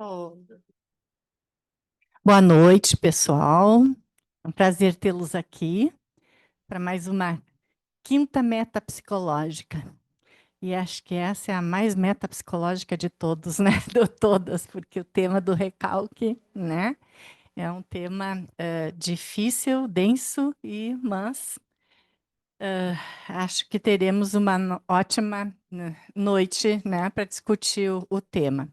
Oh. Boa noite, pessoal. É um prazer tê-los aqui para mais uma quinta meta psicológica. E acho que essa é a mais metapsicológica de todos, né? De todas, porque o tema do recalque, né? É um tema difícil, denso, mas acho que teremos uma ótima noite, né, para discutir o tema.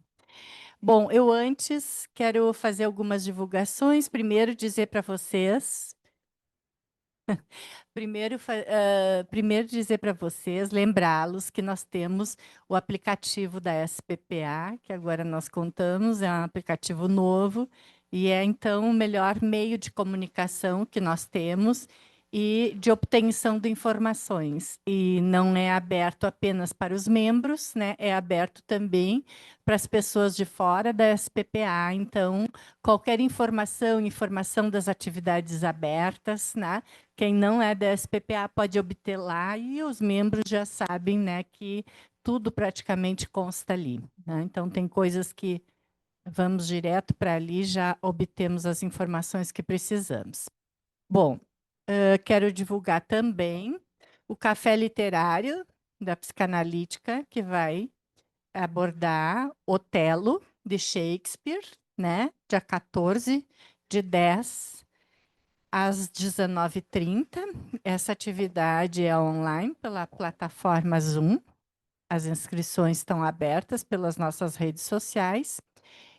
Bom, eu antes quero fazer algumas divulgações. Primeiro, dizer para vocês. Primeiro dizer para vocês, lembrá-los que nós temos o aplicativo da SPPA, que agora nós contamos, é um aplicativo novo, e é, então, o melhor meio de comunicação que nós temos e de obtenção de informações. E não é aberto apenas para os membros, né? É aberto também para as pessoas de fora da SPPA. Então, qualquer informação das atividades abertas, né? Quem não é da SPPA pode obter lá e os membros já sabem, né, que tudo praticamente consta ali, né? Então, tem coisas que vamos direto para ali, já obtemos as informações que precisamos. Bom, quero divulgar também o Café Literário da Psicanalítica, que vai abordar Otelo, de Shakespeare, né? Dia 14 de 10 às 19h30. Essa atividade é online pela plataforma Zoom. As inscrições estão abertas pelas nossas redes sociais.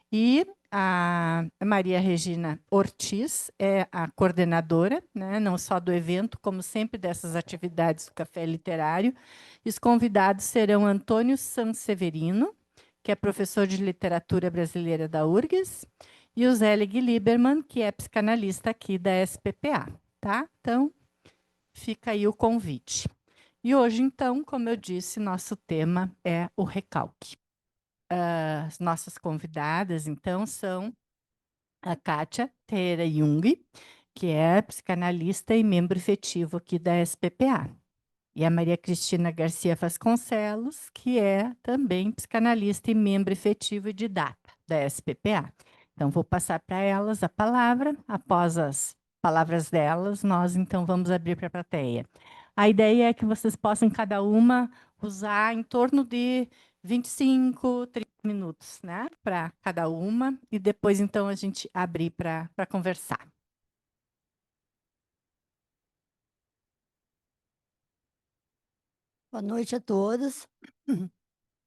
E a Maria Regina Ortiz é a coordenadora, né, não só do evento, como sempre dessas atividades do Café Literário. E os convidados serão Antônio Sanseverino, que é professor de literatura brasileira da URGS, e o Zelig Lieberman, que é psicanalista aqui da SPPA, tá? Então, fica aí o convite. E hoje, então, como eu disse, nosso tema é o recalque. As nossas convidadas, então, são a Kátia Terra Jung, que é psicanalista e membro efetivo aqui da SPPA. E a Maria Cristina Garcia Vasconcelos, que é também psicanalista e membro efetivo e didata da SPPA. Então, vou passar para elas a palavra. Após as palavras delas, nós, então, vamos abrir para a plateia. A ideia é que vocês possam, cada uma, usar em torno de 25, 30 minutos, né, para cada uma, e depois, então, a gente abrir para conversar. Boa noite a todos.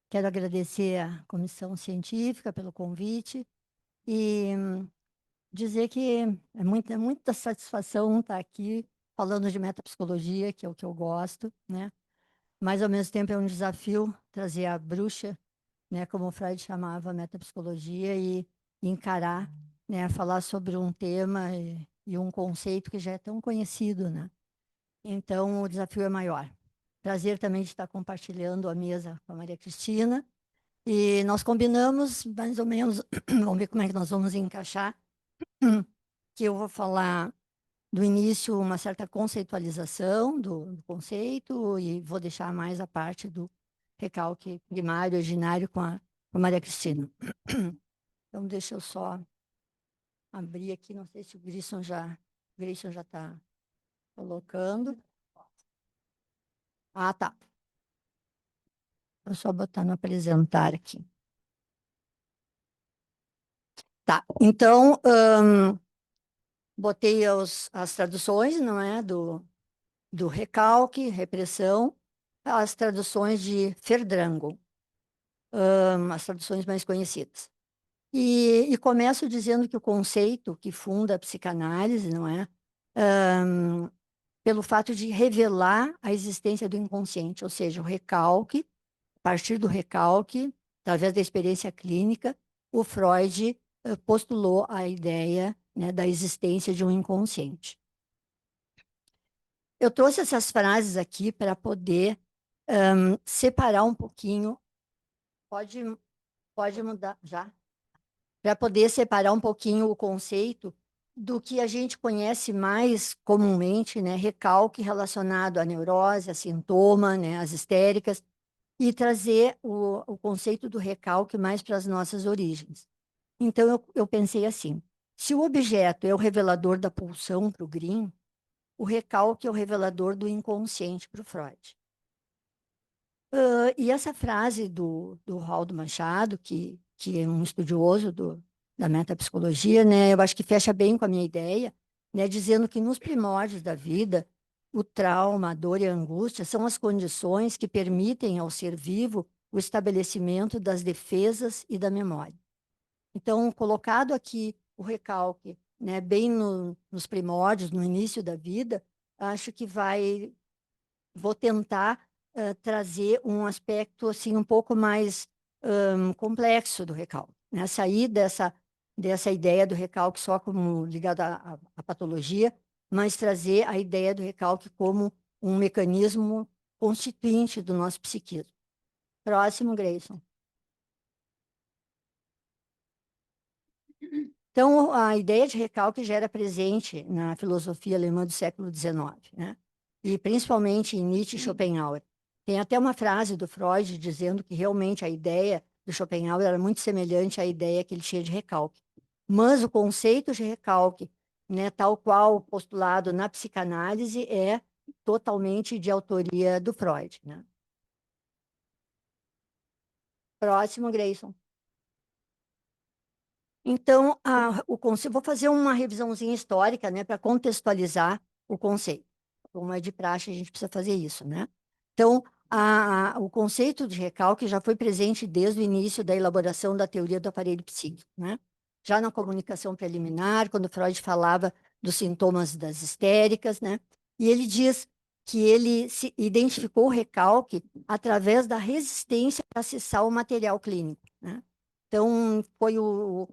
Quero agradecer à comissão científica pelo convite e dizer que é muita satisfação estar aqui falando de metapsicologia, que é o que eu gosto, né? Mas, ao mesmo tempo, é um desafio trazer a bruxa, né, como o Freud chamava a metapsicologia, e encarar, né, falar sobre um tema e um conceito que já é tão conhecido, né? Então, o desafio é maior. Prazer também de estar compartilhando a mesa com a Maria Cristina. E nós combinamos, mais ou menos, vamos ver como é que nós vamos encaixar, que eu vou falar do início uma certa conceitualização do conceito e vou deixar mais a parte do recalque primário, originário com a Maria Cristina. Então, deixa eu só abrir aqui, não sei se o Grayson já está colocando. Ah, tá. Vou só botar no apresentar aqui. Tá, então, botei as traduções, não é, do recalque, repressão, as traduções de Verdrängung, as traduções mais conhecidas. E começo dizendo que o conceito que funda a psicanálise, não é, pelo fato de revelar a existência do inconsciente, ou seja, o recalque, a partir do recalque, através da experiência clínica, o Freud postulou a ideia, né, da existência de um inconsciente. Eu trouxe essas frases aqui para poder separar um pouquinho. Pode mudar já? Para poder separar um pouquinho o conceito do que a gente conhece mais comumente, né? Recalque relacionado à neurose, a sintoma, né? As histéricas, e trazer o conceito do recalque mais para as nossas origens. Então, eu pensei assim, se o objeto é o revelador da pulsão para o Green, o recalque é o revelador do inconsciente para o Freud. E essa frase do Raul Machado, que é um estudioso da metapsicologia, né, eu acho que fecha bem com a minha ideia, né, dizendo que nos primórdios da vida, o trauma, a dor e a angústia são as condições que permitem ao ser vivo o estabelecimento das defesas e da memória. Então, colocado aqui o recalque, né, bem nos primórdios, no início da vida, acho que vou tentar trazer um aspecto assim um pouco mais complexo do recalque, né? Sair dessa ideia do recalque só como ligado à patologia, mas trazer a ideia do recalque como um mecanismo constituinte do nosso psiquismo. Próximo, Grayson. Então, a ideia de recalque já era presente na filosofia alemã do século XIX, né? E principalmente em Nietzsche e Schopenhauer. Tem até uma frase do Freud dizendo que realmente a ideia do Schopenhauer era muito semelhante à ideia que ele tinha de recalque. Mas o conceito de recalque, né, tal qual postulado na psicanálise, é totalmente de autoria do Freud, né? Próximo, Grayson. Então, vou fazer uma revisãozinha histórica, né, para contextualizar o conceito. Como é de praxe, a gente precisa fazer isso, né? Então, o conceito de recalque já foi presente desde o início da elaboração da teoria do aparelho psíquico, né? Já na comunicação preliminar, quando Freud falava dos sintomas das histéricas, né? E ele diz que ele se identificou o recalque através da resistência para acessar o material clínico, né? Então, foi o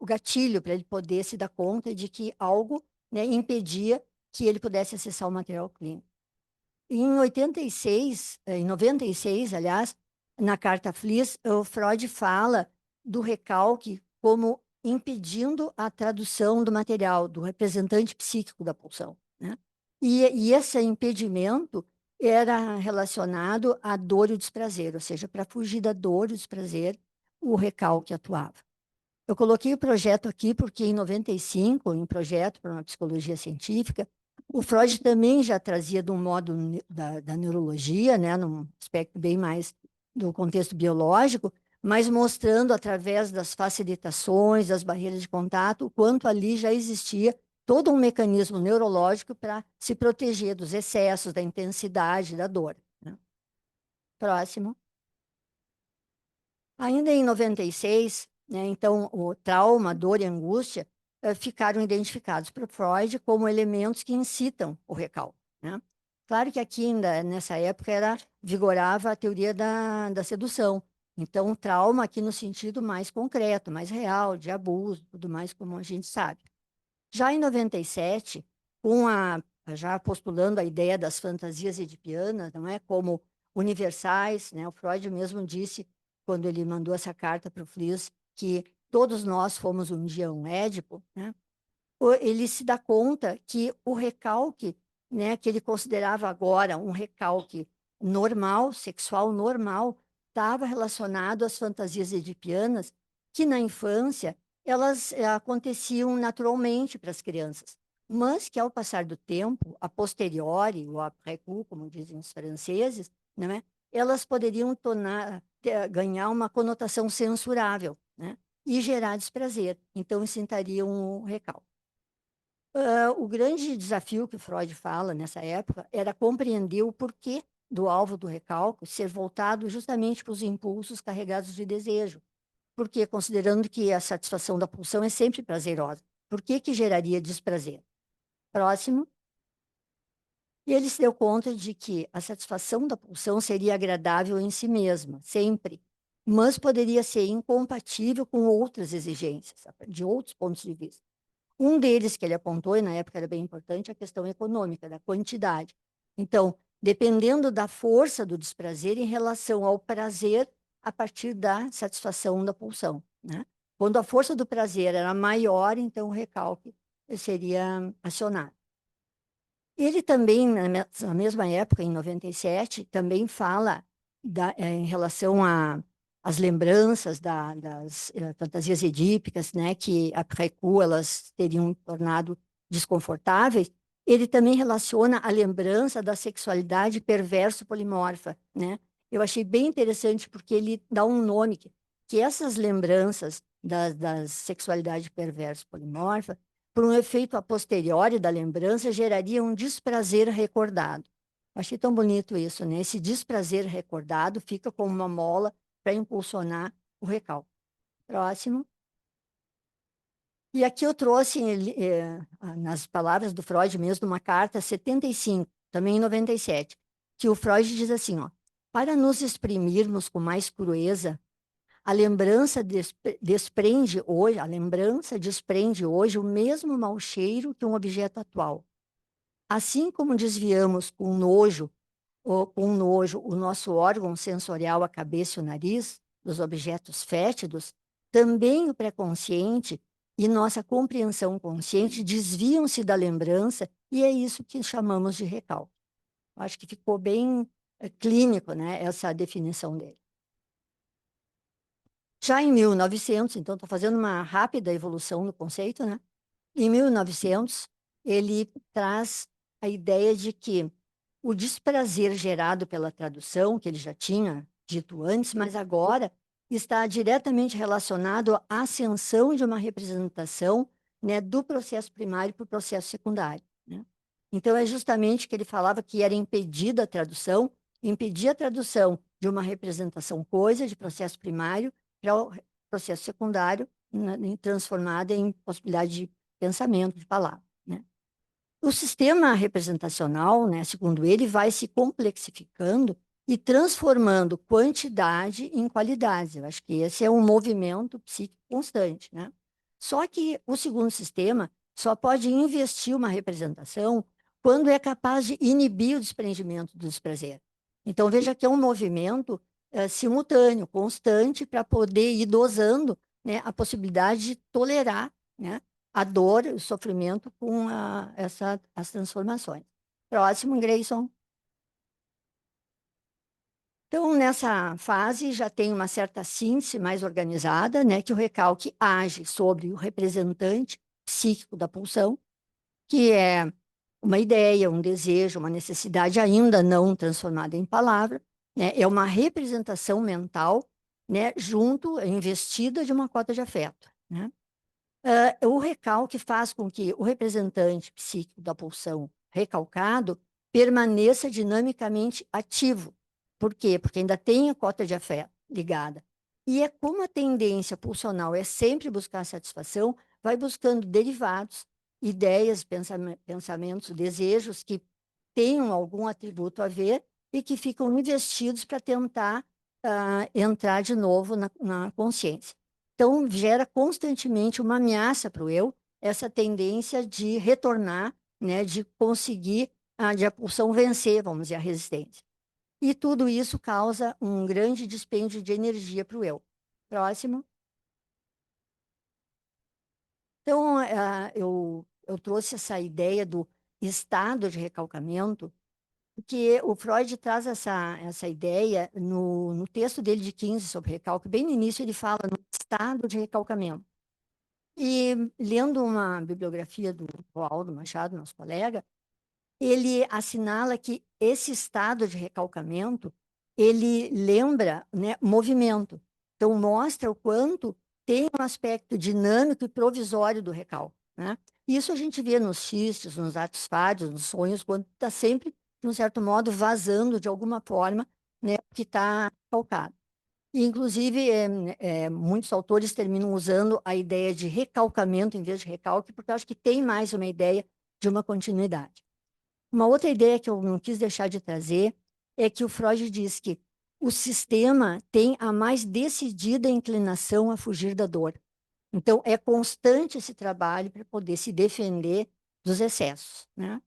gatilho para ele poder se dar conta de que algo, né, impedia que ele pudesse acessar o material clínico. Em 86, em 96, aliás, na carta Fliss, o Freud fala do recalque como impedindo a tradução do material, do representante psíquico da pulsão, né? E esse impedimento era relacionado à dor e o desprazer, ou seja, para fugir da dor e o desprazer, o recalque atuava. Eu coloquei o projeto aqui porque em 95, em projeto para uma psicologia científica, o Freud também já trazia de um modo da neurologia, né, num aspecto bem mais do contexto biológico, mas mostrando através das facilitações, das barreiras de contato, o quanto ali já existia todo um mecanismo neurológico para se proteger dos excessos, da intensidade, da dor, né? Próximo. Ainda em 96, né, então, o trauma, dor e angústia ficaram identificados por Freud como elementos que incitam o recalque, né? Claro que aqui, ainda, nessa época, vigorava a teoria da sedução. Então, o trauma aqui no sentido mais concreto, mais real, de abuso, tudo mais, como a gente sabe. Já em 97, já postulando a ideia das fantasias edipianas, não é, como universais, né? O Freud mesmo disse, quando ele mandou essa carta para o Fliss, que todos nós fomos um dia um Édipo, né? Ele se dá conta que o recalque, né, que ele considerava agora um recalque normal, sexual normal, estava relacionado às fantasias edipianas, que na infância elas aconteciam naturalmente para as crianças, mas que ao passar do tempo, a posteriori, ou après coup, como dizem os franceses, né, elas poderiam ganhar uma conotação censurável, né, e gerar desprazer. Então, incitariam um recalque. O grande desafio que Freud fala nessa época era compreender o porquê do alvo do recalque ser voltado justamente para os impulsos carregados de desejo. Porque, considerando que a satisfação da pulsão é sempre prazerosa, por que geraria desprazer? Próximo. E ele se deu conta de que a satisfação da pulsão seria agradável em si mesma, sempre, mas poderia ser incompatível com outras exigências, de outros pontos de vista. Um deles que ele apontou, e na época era bem importante, a questão econômica, da quantidade. Então, dependendo da força do desprazer em relação ao prazer a partir da satisfação da pulsão, né? Quando a força do prazer era maior, então o recalque seria acionado. Ele também, na mesma época, em 97, também fala em relação as lembranças das fantasias edípicas, né, que après coup elas teriam tornado desconfortáveis, ele também relaciona a lembrança da sexualidade perverso polimorfa, né? Eu achei bem interessante porque ele dá um nome que essas lembranças da sexualidade perverso polimorfa, por um efeito a posteriori da lembrança, geraria um desprazer recordado. Achei tão bonito isso, né? Esse desprazer recordado fica como uma mola para impulsionar o recalque. Próximo. E aqui eu trouxe, nas palavras do Freud mesmo, uma carta 75, também em 97, que o Freud diz assim, ó, para nos exprimirmos com mais crueza, a lembrança desprende hoje o mesmo mau cheiro que um objeto atual. Assim como desviamos com nojo o nosso órgão sensorial, a cabeça e o nariz, dos objetos fétidos, também o pré-consciente e nossa compreensão consciente desviam-se da lembrança e é isso que chamamos de recalque. Acho que ficou bem clínico, né, essa definição dele. Já em 1900, então estou fazendo uma rápida evolução no conceito, né? Em 1900, ele traz a ideia de que o desprazer gerado pela tradução, que ele já tinha dito antes, mas agora está diretamente relacionado à ascensão de uma representação, né, do processo primário para o processo secundário, né? Então, é justamente que ele falava que era impedida a tradução, impedir a tradução de uma representação coisa, de processo primário, para o processo secundário, né, transformada em possibilidade de pensamento, de palavra, né? O sistema representacional, né, segundo ele, vai se complexificando e transformando quantidade em qualidade. Eu acho que esse é um movimento psíquico constante, né? Só que o segundo sistema só pode investir uma representação quando é capaz de inibir o desprendimento do desprazer. Então, veja que é um movimento simultâneo, constante, para poder ir dosando, né, a possibilidade de tolerar, né, a dor, o sofrimento com as transformações. Próximo, Grayson. Então, nessa fase, já tem uma certa síntese mais organizada, né, que o recalque age sobre o representante psíquico da pulsão, que é uma ideia, um desejo, uma necessidade ainda não transformada em palavra, né, é uma representação mental, né, investida de uma cota de afeto, né? O recalque faz com que o representante psíquico da pulsão recalcado permaneça dinamicamente ativo. Por quê? Porque ainda tem a cota de afeto ligada. E é como a tendência pulsional é sempre buscar satisfação, vai buscando derivados, ideias, pensamentos, desejos que tenham algum atributo a ver e que ficam investidos para tentar entrar de novo na consciência. Então, gera constantemente uma ameaça para o eu, essa tendência de retornar, né, de conseguir, de a pulsão vencer, vamos dizer, a resistência. E tudo isso causa um grande dispêndio de energia para o eu. Próximo. Então, eu trouxe essa ideia do estado de recalcamento, porque o Freud traz essa ideia no texto dele de 15 sobre recalque. Bem no início ele fala no estado de recalcamento. E lendo uma bibliografia do Aldo Machado, nosso colega, ele assinala que esse estado de recalcamento, ele lembra, né, movimento. Então, mostra o quanto tem um aspecto dinâmico e provisório do recalque, né? Isso a gente vê nos xistes, nos atos fádios, nos sonhos, quando está sempre, de um certo modo, vazando de alguma forma, né, o que está calcado. E, inclusive, muitos autores terminam usando a ideia de recalcamento em vez de recalque, porque eu acho que tem mais uma ideia de uma continuidade. Uma outra ideia que eu não quis deixar de trazer é que o Freud diz que o sistema tem a mais decidida inclinação a fugir da dor. Então, é constante esse trabalho para poder se defender dos excessos, né?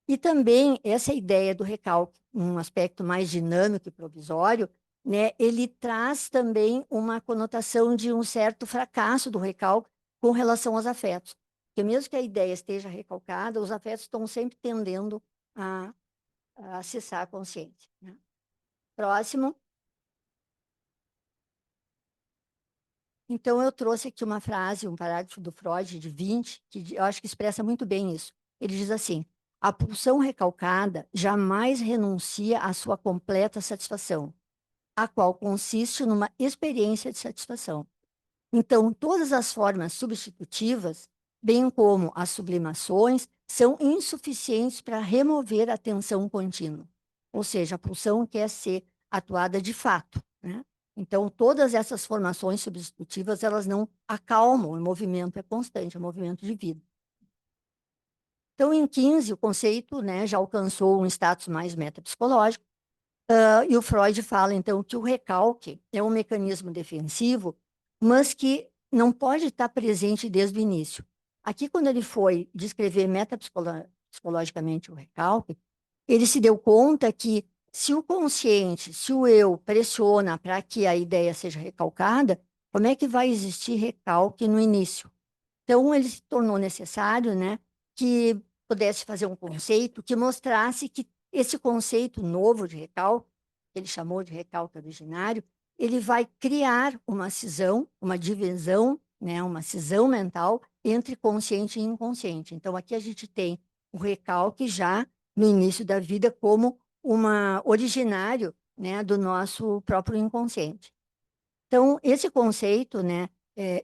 E também essa ideia do recalque, um aspecto mais dinâmico e provisório, né, ele traz também uma conotação de um certo fracasso do recalque com relação aos afetos. Porque mesmo que a ideia esteja recalcada, os afetos estão sempre tendendo a, a acessar a consciência, né? Próximo. Então, eu trouxe aqui uma frase, um parágrafo do Freud, de 20, que eu acho que expressa muito bem isso. Ele diz assim: a pulsão recalcada jamais renuncia à sua completa satisfação, a qual consiste numa experiência de satisfação. Então, todas as formas substitutivas, bem como as sublimações, são insuficientes para remover a tensão contínua. Ou seja, a pulsão quer ser atuada de fato, né? Então, todas essas formações substitutivas, elas não acalmam, o movimento é constante, é um movimento de vida. Então, em 15, o conceito, né, já alcançou um status mais metapsicológico, e o Freud fala, então, que o recalque é um mecanismo defensivo, mas que não pode estar presente desde o início. Aqui, quando ele foi descrever metapsicologicamente o recalque, ele se deu conta que se o consciente, se o eu pressiona para que a ideia seja recalcada, como é que vai existir recalque no início? Então, ele se tornou necessário, né, que pudesse fazer um conceito que mostrasse que esse conceito novo de recalque, que ele chamou de recalque originário, ele vai criar uma cisão, uma divisão, né, uma cisão mental entre consciente e inconsciente. Então, aqui a gente tem o recalque já no início da vida como uma originário, né, do nosso próprio inconsciente. Então, esse conceito, né,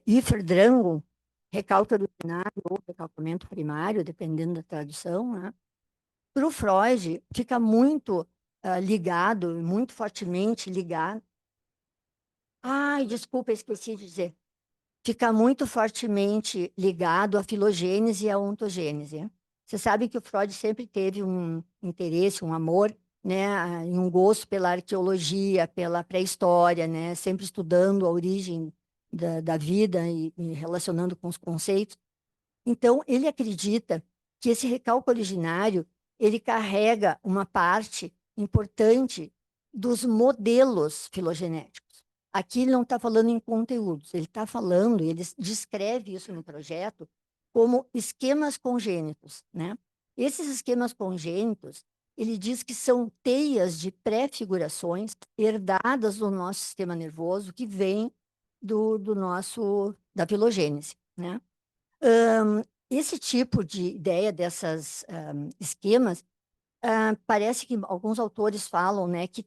Hyperdrango, recalque originário ou recalcamento primário, dependendo da tradução, né, para o Freud, fica muito ligado, muito fortemente ligado. Ai, desculpa, esqueci de dizer. Fica muito fortemente ligado à filogênese e à ontogênese. Você sabe que o Freud sempre teve um interesse, um amor, né, e um gosto pela arqueologia, pela pré-história, né, sempre estudando a origem da vida e relacionando com os conceitos. Então, ele acredita que esse recalque originário, ele carrega uma parte importante dos modelos filogenéticos. Aqui ele não está falando em conteúdos, ele está falando, ele descreve isso no projeto como esquemas congênitos, né? Esses esquemas congênitos, ele diz que são teias de pré-figurações herdadas do nosso sistema nervoso que vem da filogênese, né? Esse tipo de ideia dessas esquemas, parece que alguns autores falam, né, que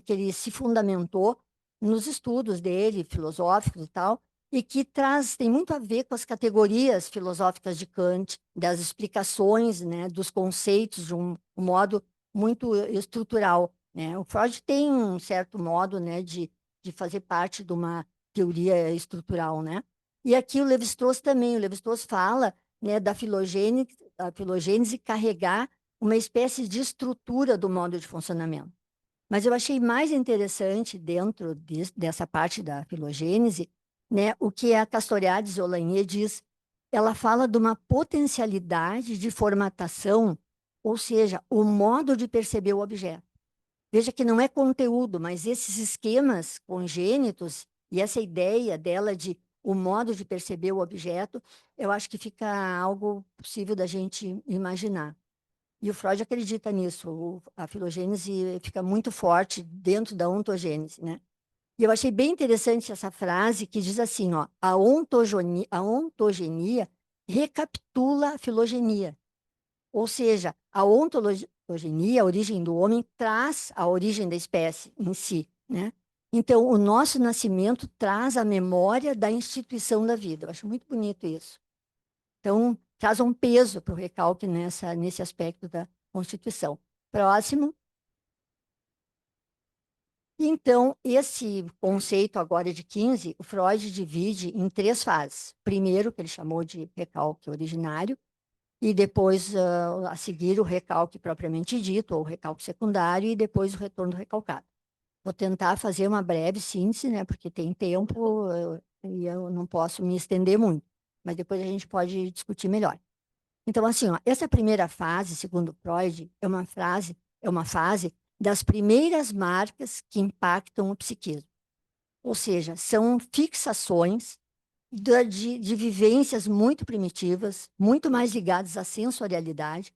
ele se fundamentou nos estudos dele, filosóficos e tal, e que tem muito a ver com as categorias filosóficas de Kant, das explicações, né, dos conceitos de um modo muito estrutural, né? O Freud tem um certo modo, né, de fazer parte de uma teoria estrutural, né? E aqui o Lévi-Strauss também, o Lévi-Strauss fala, né, da filogênese carregar uma espécie de estrutura do modo de funcionamento. Mas eu achei mais interessante, dentro dessa parte da filogênese, né, o que a Castoriadis Olagnier diz. Ela fala de uma potencialidade de formatação, ou seja, o modo de perceber o objeto. Veja que não é conteúdo, mas esses esquemas congênitos e essa ideia dela de o modo de perceber o objeto, eu acho que fica algo possível da gente imaginar. E o Freud acredita nisso. A filogênese fica muito forte dentro da ontogênese, né? E eu achei bem interessante essa frase que diz assim, ó, a ontogenia recapitula a filogenia. Ou seja, a ontogenia, a origem do homem, traz a origem da espécie em si, né? Então, o nosso nascimento traz a memória da instituição da vida. Eu acho muito bonito isso. Então, traz um peso para o recalque nesse aspecto da Constituição. Próximo. Então, esse conceito agora de 15, o Freud divide em 3 fases. Primeiro, que ele chamou de recalque originário, e depois, a seguir, o recalque propriamente dito, ou recalque secundário, e depois o retorno do recalcado. Vou tentar fazer uma breve síntese, né, porque tem tempo e eu não posso me estender muito, mas depois a gente pode discutir melhor. Então, assim, ó, essa primeira fase, segundo Freud, é uma fase das primeiras marcas que impactam o psiquismo. Ou seja, são fixações de vivências muito primitivas, muito mais ligadas à sensorialidade,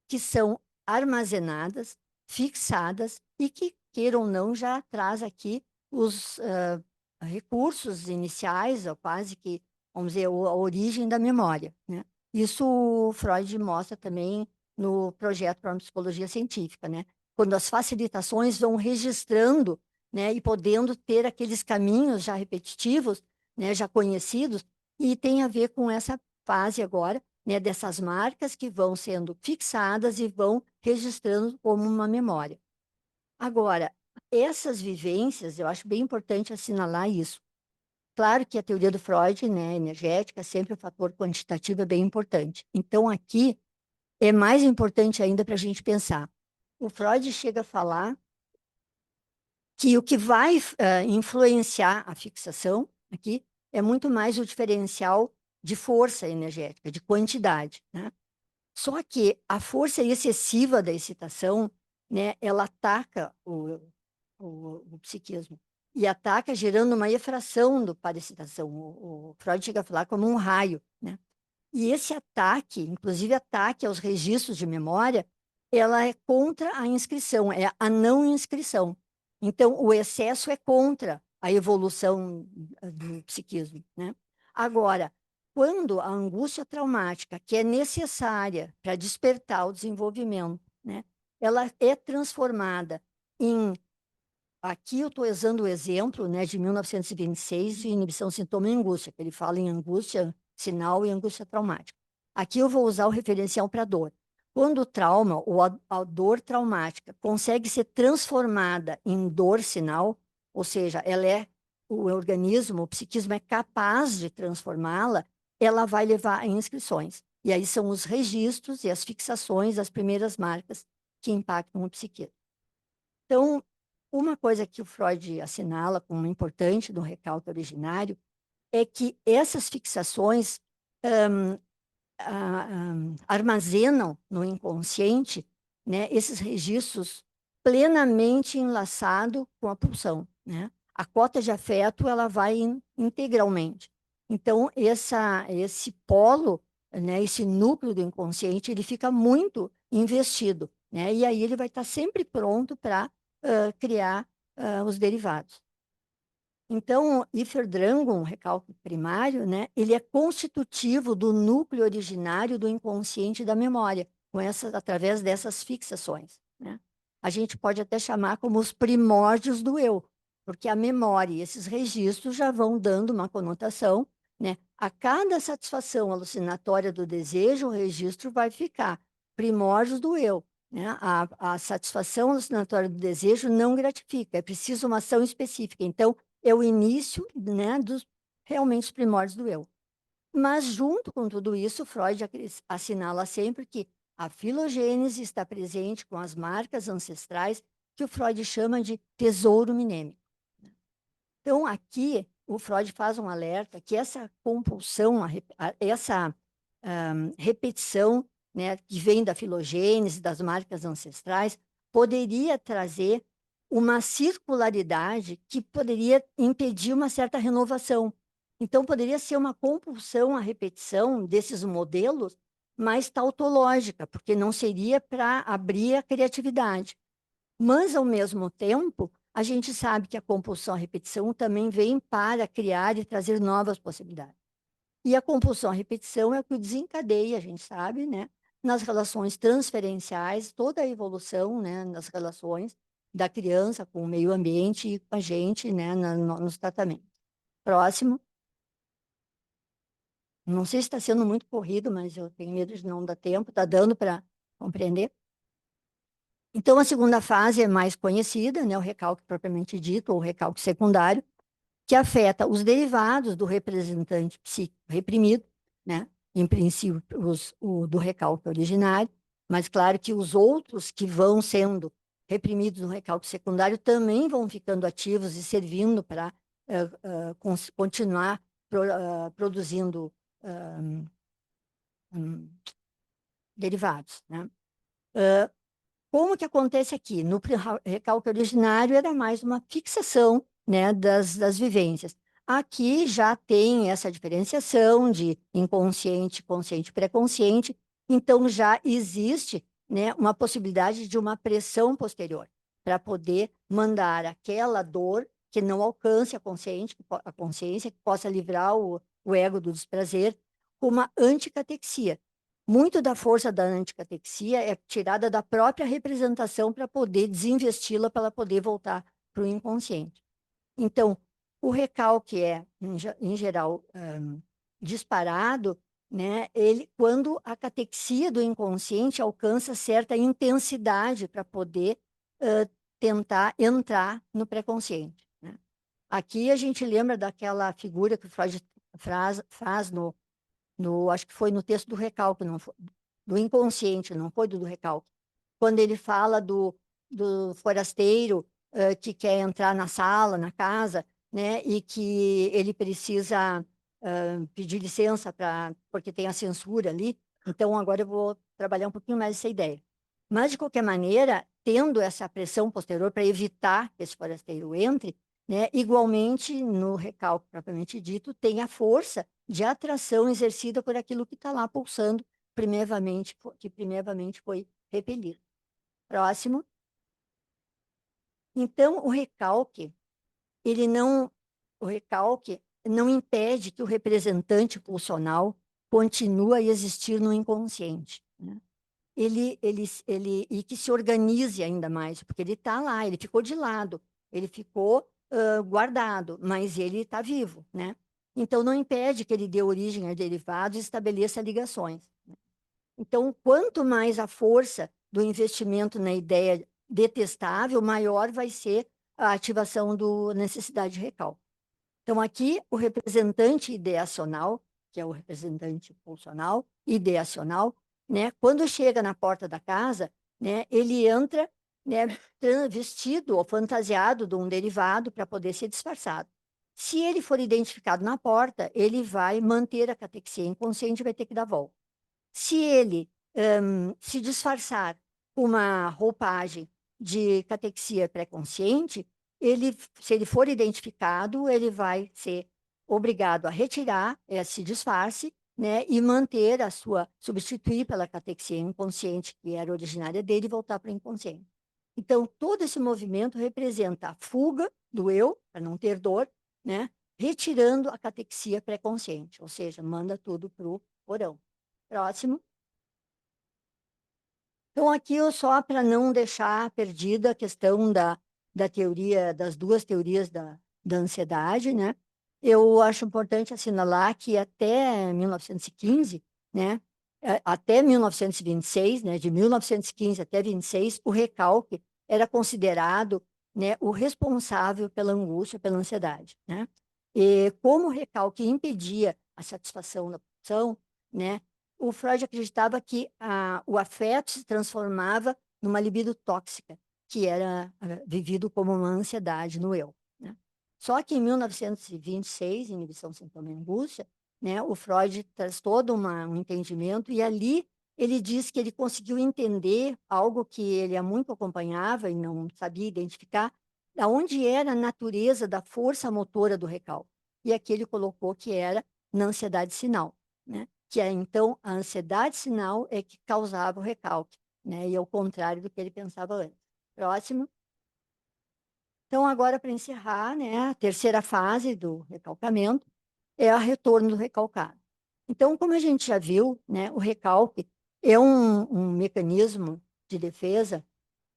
que são armazenadas, fixadas e que, queiram ou não, já traz aqui recursos iniciais, ou quase que, vamos dizer, a origem da memória, né? Isso o Freud mostra também no projeto para a psicologia científica, né? Quando as facilitações vão registrando, né, e podendo ter aqueles caminhos já repetitivos, né, já conhecidos, e tem a ver com essa fase agora, né, dessas marcas que vão sendo fixadas e vão registrando como uma memória. Agora, essas vivências, eu acho bem importante assinalar isso. Claro que a teoria do Freud, né, energética, sempre o fator quantitativo é bem importante. Então, aqui é mais importante ainda para a gente pensar. O Freud chega a falar que o que vai influenciar a fixação aqui é muito mais o diferencial de força energética, de quantidade, né? Só que a força excessiva da excitação, né, ela ataca o psiquismo e ataca gerando uma efração do parexcitação. O Freud chega a falar como um raio, né? E esse ataque, inclusive ataque aos registros de memória, ela é contra a inscrição, é a não inscrição. Então, o excesso é contra a evolução do psiquismo, né? Agora, quando a angústia traumática, que é necessária para despertar o desenvolvimento, né, ela é transformada em. Aqui eu estou usando o exemplo, né, de 1926, de inibição, sintoma e angústia, que ele fala em angústia sinal e angústia traumática. Aqui eu vou usar o referencial para dor. Quando o trauma ou a dor traumática consegue ser transformada em dor sinal, ou seja, o organismo, o psiquismo é capaz de transformá-la, ela vai levar a inscrições. E aí são os registros e as fixações, as primeiras marcas que impactam o psiquismo. Então, uma coisa que o Freud assinala como importante do recalque originário é que essas fixações armazenam no inconsciente, né, esses registros plenamente enlaçados com a pulsão, né? A cota de afeto ela vai integralmente. Então, esse polo, né, esse núcleo do inconsciente, ele fica muito investido, né? E aí ele vai estar sempre pronto para criar os derivados. Então, o Hiferdrangon, recalque primário, né, ele é constitutivo do núcleo originário do inconsciente da memória, através dessas fixações, né? A gente pode até chamar como os primórdios do eu, porque a memória e esses registros já vão dando uma conotação, né? A cada satisfação alucinatória do desejo, o registro vai ficar primórdios do eu, né? A satisfação alucinatória do desejo não gratifica, é preciso uma ação específica. Então, é o início, né, dos realmente os primórdios do eu. Mas, junto com tudo isso, Freud assinala sempre que a filogênese está presente com as marcas ancestrais que o Freud chama de tesouro minêmico. Então, aqui, o Freud faz um alerta que essa compulsão, essa repetição, né, que vem da filogênese, das marcas ancestrais, poderia trazer uma circularidade que poderia impedir uma certa renovação. Então, poderia ser uma compulsão à repetição desses modelos mais tautológica, porque não seria para abrir a criatividade. Mas, ao mesmo tempo, a gente sabe que a compulsão à repetição também vem para criar e trazer novas possibilidades. E a compulsão à repetição é o que desencadeia, a gente sabe, né, nas relações transferenciais, toda a evolução, né, nas relações da criança com o meio ambiente e com a gente, né, nos tratamentos. Próximo. Não sei se está sendo muito corrido, mas eu tenho medo de não dar tempo. Está dando para compreender? Então, a segunda fase é mais conhecida, né, o recalque propriamente dito, ou o recalque secundário, que afeta os derivados do representante psíquico reprimido, né? Em princípio, o do recalque originário, mas claro que os outros que vão sendo reprimidos no recalque secundário também vão ficando ativos e servindo para continuar produzindo derivados, né? Como que acontece aqui? No recalque originário era mais uma fixação, né, das vivências. Aqui já tem essa diferenciação de inconsciente, consciente, pré-consciente, então já existe, né, uma possibilidade de uma pressão posterior para poder mandar aquela dor que não alcance a consciência, que possa livrar o ego do desprazer, com uma anticatexia. Muito da força da anticatexia é tirada da própria representação para poder desinvesti-la, para ela poder voltar para o inconsciente. Então, o recalque é, em geral, disparado, né? Quando a catexia do inconsciente alcança certa intensidade para poder tentar entrar no pré-consciente, né? Aqui a gente lembra daquela figura que o Freud faz acho que foi no texto do recalque, não foi, do inconsciente, não foi do recalque, quando ele fala do forasteiro que quer entrar na sala, na casa, né, e que ele precisa pedir licença porque tem a censura ali. Então, agora eu vou trabalhar um pouquinho mais essa ideia. Mas, de qualquer maneira, tendo essa pressão posterior para evitar que esse forasteiro entre, né, igualmente, no recalque propriamente dito, tem a força de atração exercida por aquilo que está lá pulsando, que primevamente foi repelido. Próximo. Então, o recalque não impede que o representante pulsional continue a existir no inconsciente, né? E que se organize ainda mais, porque ele está lá, ele ficou de lado, ele ficou guardado, mas ele está vivo, né? Então, não impede que ele dê origem a derivados e estabeleça ligações. Então, quanto mais a força do investimento na ideia detestável, maior vai ser a ativação da necessidade de recalque. Então, aqui, o representante ideacional, que é o representante pulsional, ideacional, né, quando chega na porta da casa, né, ele entra, né, vestido ou fantasiado de um derivado para poder ser disfarçado. Se ele for identificado na porta, ele vai manter a catexia inconsciente e vai ter que dar volta. Se ele se disfarçar com uma roupagem de catexia pré-consciente, se ele for identificado, ele vai ser obrigado a retirar esse disfarce, né, e substituir pela catexia inconsciente, que era originária dele, e voltar para o inconsciente. Então, todo esse movimento representa a fuga do eu, para não ter dor, né, retirando a catexia pré-consciente, ou seja, manda tudo para o porão. Próximo. Então, aqui eu só para não deixar perdida a questão da teoria, das duas teorias da ansiedade, né? Eu acho importante assinalar que até 1915, né? Até 1926, né? De 1915 até 26, o recalque era considerado, né, o responsável pela angústia, pela ansiedade, né? E como o recalque impedia a satisfação da pulsão, né? O Freud acreditava que o afeto se transformava numa libido tóxica, que era vivido como uma ansiedade no eu, né? Só que em 1926, Inibição, Sintoma e Angústia, né, o Freud traz todo um entendimento, e ali ele diz que ele conseguiu entender algo que ele há muito acompanhava e não sabia identificar, aonde era a natureza da força motora do recalque. E aqui ele colocou que era na ansiedade sinal, né? Que é, então, a ansiedade sinal é que causava o recalque, né? E ao contrário do que ele pensava antes. Próximo. Então, agora, para encerrar, né, a terceira fase do recalcamento é o retorno do recalcado. Então, como a gente já viu, né, o recalque é um mecanismo de defesa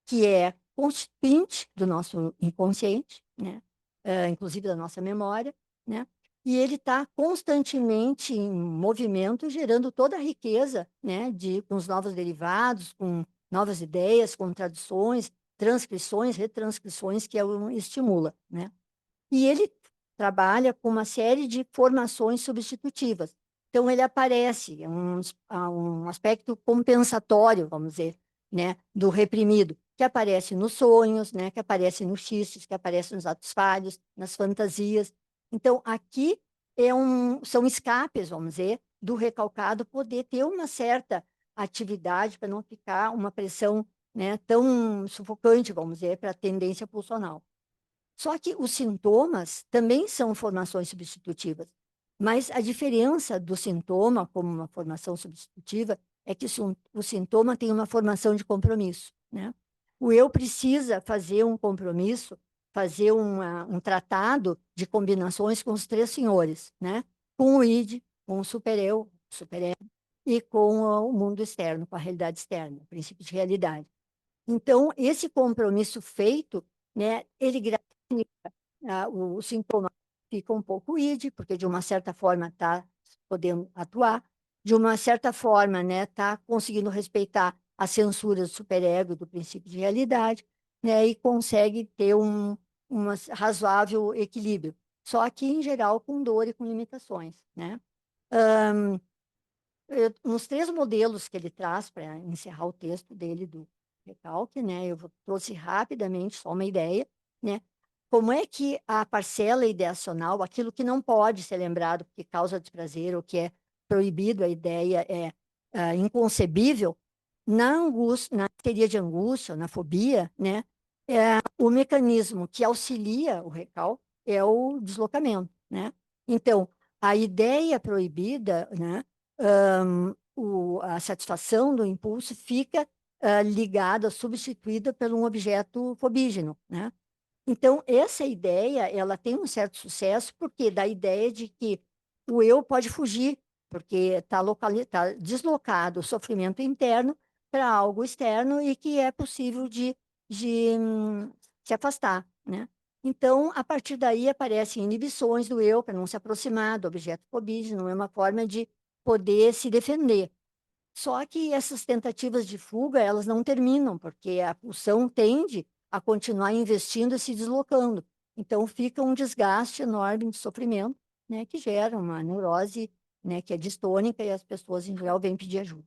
que é constituinte do nosso inconsciente, né? Inclusive da nossa memória, né? E ele está constantemente em movimento, gerando toda a riqueza, né, com os novos derivados, com novas ideias, com traduções, transcrições, retranscrições que estimula, né? E ele trabalha com uma série de formações substitutivas. Então, ele aparece um aspecto compensatório, vamos dizer, né, do reprimido, que aparece nos sonhos, né, que aparece nos xistes, que aparece nos atos falhos, nas fantasias. Então, aqui são escapes, vamos dizer, do recalcado poder ter uma certa atividade para não ficar uma pressão, né, tão sufocante, vamos dizer, para a tendência pulsional. Só que os sintomas também são formações substitutivas, mas a diferença do sintoma como uma formação substitutiva é que o sintoma tem uma formação de compromisso, né? O eu precisa fazer um compromisso fazer um tratado de combinações com os três senhores, né? Com o id, com o superego, e com o mundo externo, com a realidade externa, o princípio de realidade. Então, esse compromisso feito, né, ele gratifica o sintoma, fica um pouco id, porque de uma certa forma está podendo atuar, de uma certa forma, né, está conseguindo respeitar a censura do superego, do princípio de realidade, né, e consegue ter um razoável equilíbrio. Só que, em geral, com dor e com limitações, né? Nos três modelos que ele traz para encerrar o texto dele do recalque, né? Trouxe rapidamente só uma ideia, né? Como é que a parcela ideacional, aquilo que não pode ser lembrado porque causa desprazer ou que é proibido, a ideia é inconcebível, na angústia, na histeria de angústia, na fobia, né? O mecanismo que auxilia o recalque é o deslocamento, né? Então, a ideia proibida, né? A satisfação do impulso fica ligada, substituída por um objeto fobígeno, né? Então, essa ideia, ela tem um certo sucesso, porque dá a ideia de que o eu pode fugir, porque está tá deslocado o sofrimento interno para algo externo e que é possível de se afastar, né? Então, a partir daí, aparecem inibições do eu para não se aproximar do objeto fobígeno, é uma forma de poder se defender. Só que essas tentativas de fuga, elas não terminam, porque a pulsão tende a continuar investindo e se deslocando. Então, fica um desgaste enorme de sofrimento, né, que gera uma neurose, né, que é distônica e as pessoas, em geral, vêm pedir ajuda.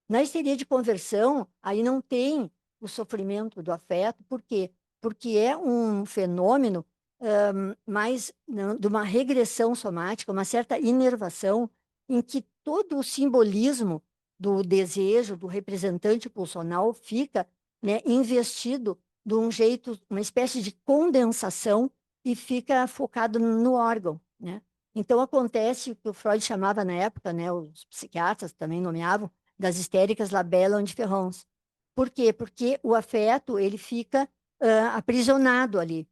Na histeria de conversão, aí não tem o sofrimento do afeto, por quê? Porque é um fenômeno mais de uma regressão somática, uma certa inervação, em que todo o simbolismo do desejo, do representante pulsional, fica, né, investido de um jeito, uma espécie de condensação, e fica focado no órgão, né? Então, acontece o que o Freud chamava na época, né, os psiquiatras também nomeavam, das histéricas labella indiference. Por quê? Porque o afeto ele fica aprisionado ali.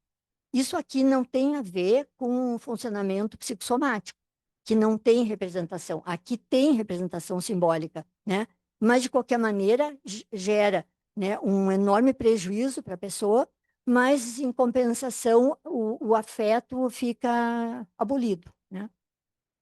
Isso aqui não tem a ver com o funcionamento psicossomático, que não tem representação. Aqui tem representação simbólica, né? Mas, de qualquer maneira, gera, né, um enorme prejuízo para a pessoa, mas, em compensação, o afeto fica abolido, né?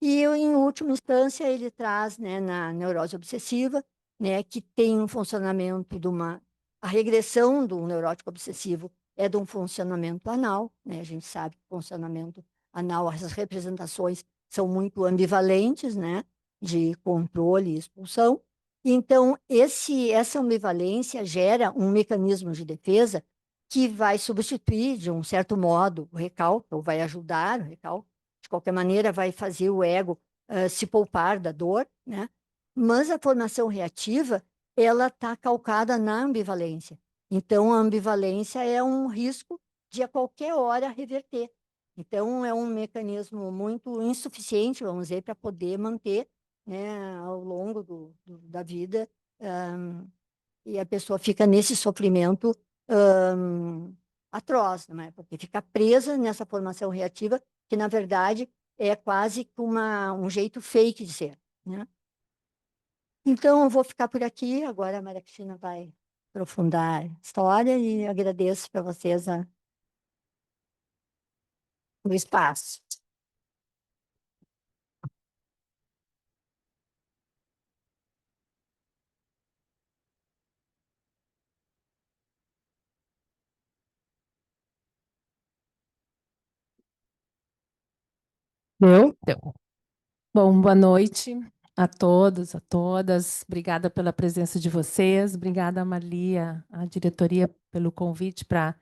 E, em última instância, ele traz, né, na neurose obsessiva, né, que tem um funcionamento de uma... A regressão do neurótico obsessivo é de um funcionamento anal, né? A gente sabe que o funcionamento anal, essas representações são muito ambivalentes, né, de controle e expulsão. Então, essa ambivalência gera um mecanismo de defesa que vai substituir, de um certo modo, o recalque, ou vai ajudar o recalque, de qualquer maneira, vai fazer o ego se poupar da dor, né? Mas a formação reativa, ela está calcada na ambivalência. Então, a ambivalência é um risco de a qualquer hora reverter. Então, é um mecanismo muito insuficiente, vamos dizer, para poder manter, né, ao longo da vida, e a pessoa fica nesse sofrimento atroz, não é? Porque fica presa nessa formação reativa, que, na verdade, é quase que um jeito fake de ser, né? Então, eu vou ficar por aqui. Agora a Maria Cristina vai aprofundar a história e agradeço para vocês o espaço. Deu? Deu. Bom, boa noite a todos, a todas. Obrigada pela presença de vocês. Obrigada, Malia, a diretoria, pelo convite para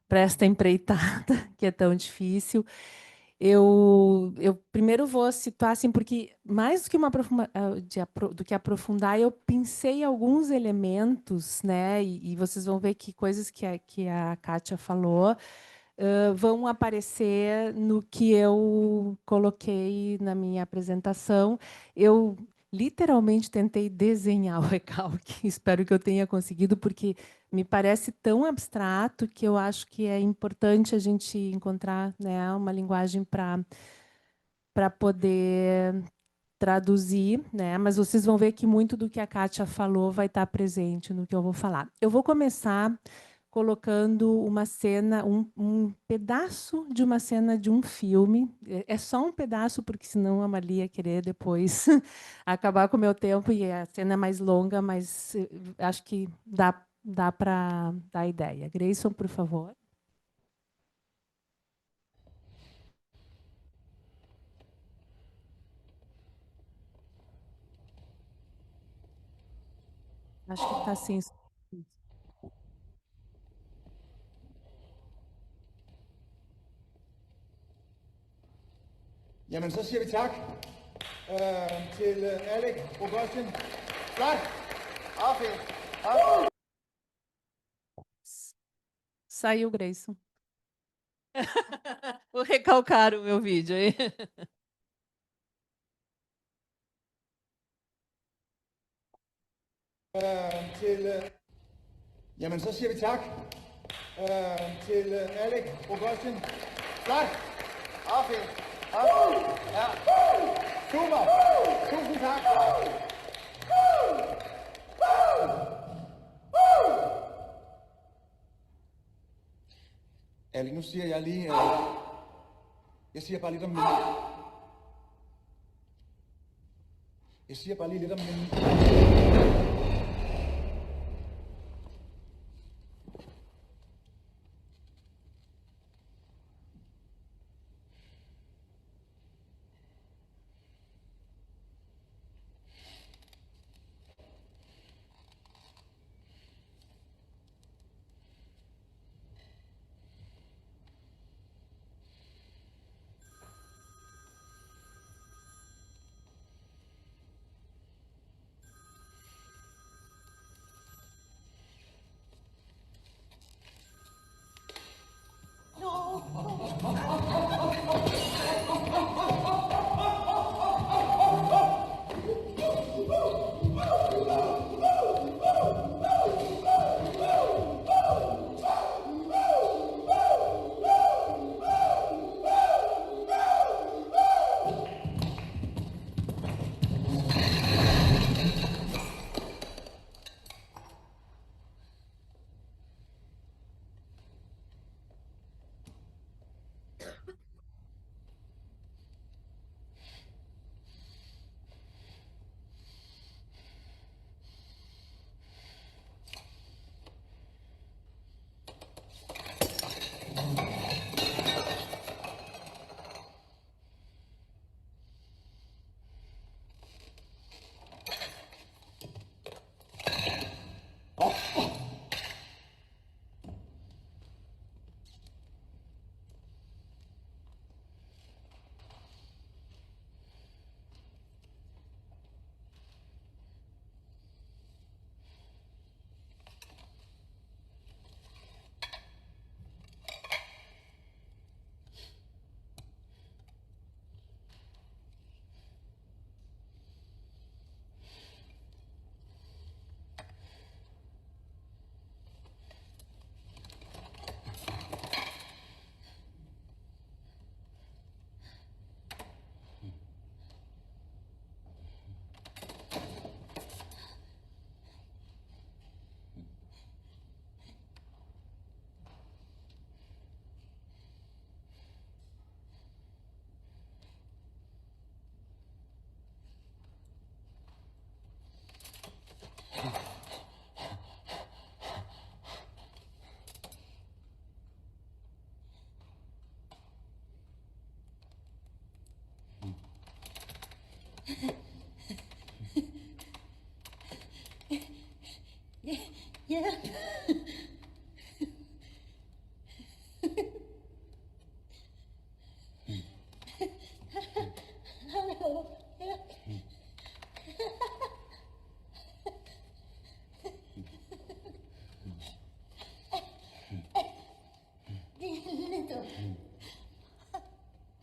esta empreitada, que é tão difícil. Eu primeiro vou situar, assim, porque mais do que do que aprofundar, eu pensei em alguns elementos, né? E vocês vão ver que coisas que a Kátia falou vão aparecer no que eu coloquei na minha apresentação. Eu literalmente tentei desenhar o recalque. Espero que eu tenha conseguido, porque me parece tão abstrato que eu acho que é importante a gente encontrar, né, uma linguagem para poder traduzir, né? Mas vocês vão ver que muito do que a Kátia falou vai estar presente no que eu vou falar. Eu vou começar colocando uma cena, um pedaço de uma cena de um filme. É só um pedaço, porque senão a Marli ia querer depois acabar com o meu tempo, e a cena é mais longa, mas acho que dá para dar ideia. Grayson, por favor. Acho que está sem. Jamen, så siger vi tak til Alec Rogossian. Flot! Fint. Saiu, Grayson. Vou recalcar o meu vídeo aí. Jamen, så siger vi tak til Alec Rogossian. Flot! Fint. Ja. Super! Tusind tak! Alec, nu siger jeg lige... jeg siger bare lidt om min... Jeg siger bare lige lidt om min... Yeah. Hello. Yeah. Little.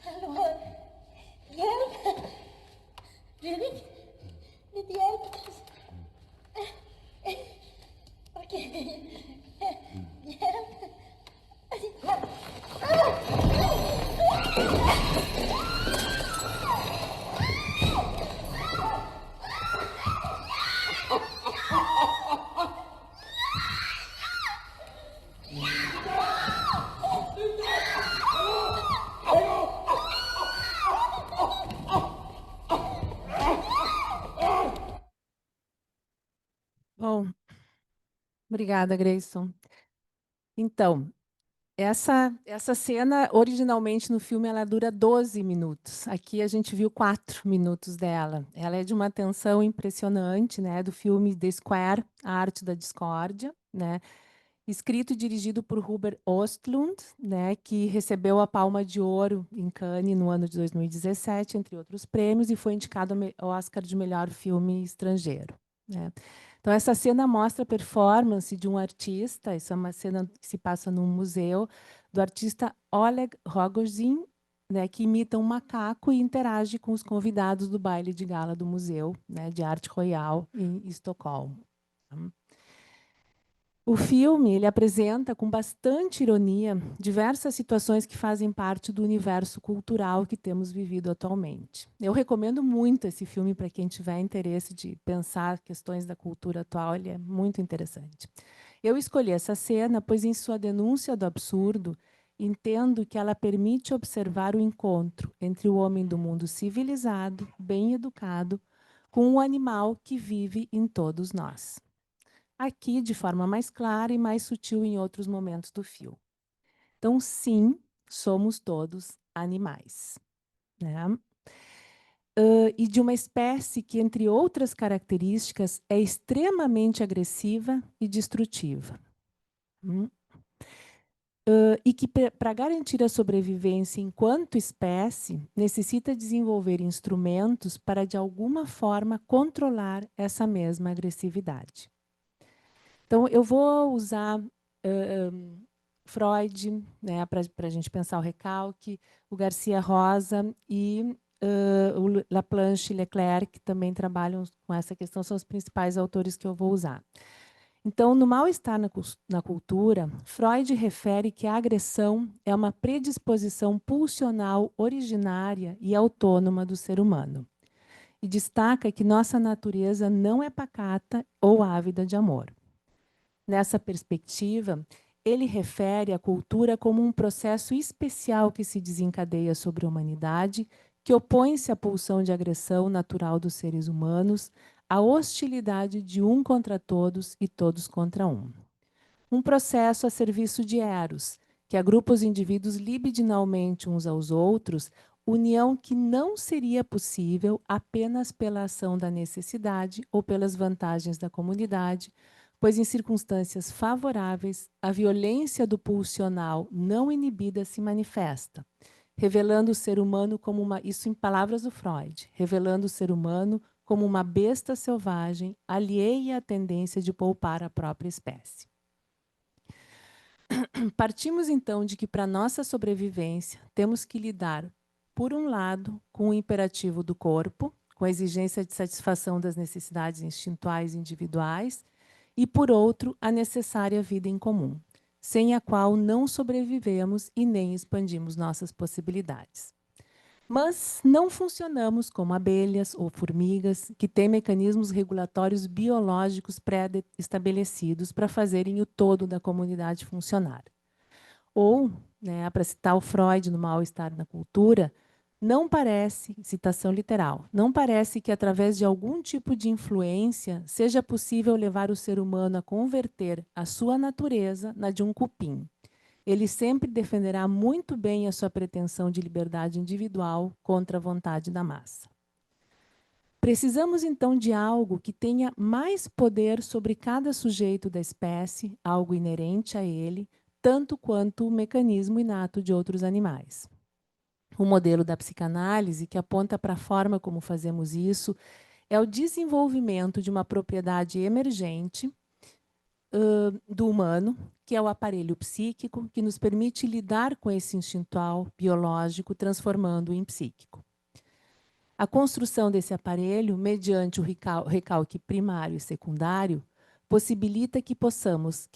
Hello. Yeah. Really? Lite hjälp. Okej. Hjälp. Bom, obrigada, Grayson. Então, essa cena, originalmente no filme, ela dura 12 minutos. Aqui a gente viu 4 minutos dela. Ela é de uma tensão impressionante, né, do filme The Square, A Arte da Discórdia, né, escrito e dirigido por Hubert Ostlund, né, que recebeu a Palma de Ouro em Cannes no ano de 2017, entre outros prêmios, e foi indicado ao Oscar de melhor filme estrangeiro, né. Então, essa cena mostra a performance de um artista, isso é uma cena que se passa num museu, do artista Oleg Rogozin, né, que imita um macaco e interage com os convidados do baile de gala do Museu, né, de Arte Royal, em Estocolmo. O filme ele apresenta com bastante ironia diversas situações que fazem parte do universo cultural que temos vivido atualmente. Eu recomendo muito esse filme para quem tiver interesse de pensar questões da cultura atual, ele é muito interessante. Eu escolhi essa cena, pois em sua denúncia do absurdo, entendo que ela permite observar o encontro entre o homem do mundo civilizado, bem educado, com o animal que vive em todos nós. Aqui, de forma mais clara e mais sutil em outros momentos do filme. Então, sim, somos todos animais, né? E de uma espécie que, entre outras características, é extremamente agressiva e destrutiva. E que, para garantir a sobrevivência enquanto espécie, necessita desenvolver instrumentos para, de alguma forma, controlar essa mesma agressividade. Então, eu vou usar Freud, né, para a gente pensar o recalque, o Garcia Rosa e o Laplanche e Leclerc, que também trabalham com essa questão, são os principais autores que eu vou usar. Então, no mal-estar na cultura, Freud refere que a agressão é uma predisposição pulsional originária e autônoma do ser humano. E destaca que nossa natureza não é pacata ou ávida de amor. Nessa perspectiva, ele refere a cultura como um processo especial que se desencadeia sobre a humanidade, que opõe-se à pulsão de agressão natural dos seres humanos, à hostilidade de um contra todos e todos contra um. Um processo a serviço de Eros, que agrupa os indivíduos libidinalmente uns aos outros, união que não seria possível apenas pela ação da necessidade ou pelas vantagens da comunidade, pois em circunstâncias favoráveis, a violência do pulsional não inibida se manifesta, revelando o ser humano como uma, isso em palavras do Freud, revelando o ser humano como uma besta selvagem, alheia à tendência de poupar a própria espécie. Partimos, então, de que, para nossa sobrevivência, temos que lidar, por um lado, com o imperativo do corpo, com a exigência de satisfação das necessidades instintuais individuais, e, por outro, a necessária vida em comum, sem a qual não sobrevivemos e nem expandimos nossas possibilidades. Mas não funcionamos como abelhas ou formigas, que têm mecanismos regulatórios biológicos pré-estabelecidos para fazerem o todo da comunidade funcionar. Ou, né, para citar o Freud no Mal-Estar na Cultura, não parece, citação literal, não parece que através de algum tipo de influência seja possível levar o ser humano a converter a sua natureza na de um cupim. Ele sempre defenderá muito bem a sua pretensão de liberdade individual contra a vontade da massa. Precisamos, então, de algo que tenha mais poder sobre cada sujeito da espécie, algo inerente a ele, tanto quanto o mecanismo inato de outros animais. O modelo da psicanálise, que aponta para a forma como fazemos isso, é o desenvolvimento de uma propriedade emergente do humano, que é o aparelho psíquico, que nos permite lidar com esse instintual biológico, transformando-o em psíquico. A construção desse aparelho, mediante o recalque primário e secundário, possibilita que possamos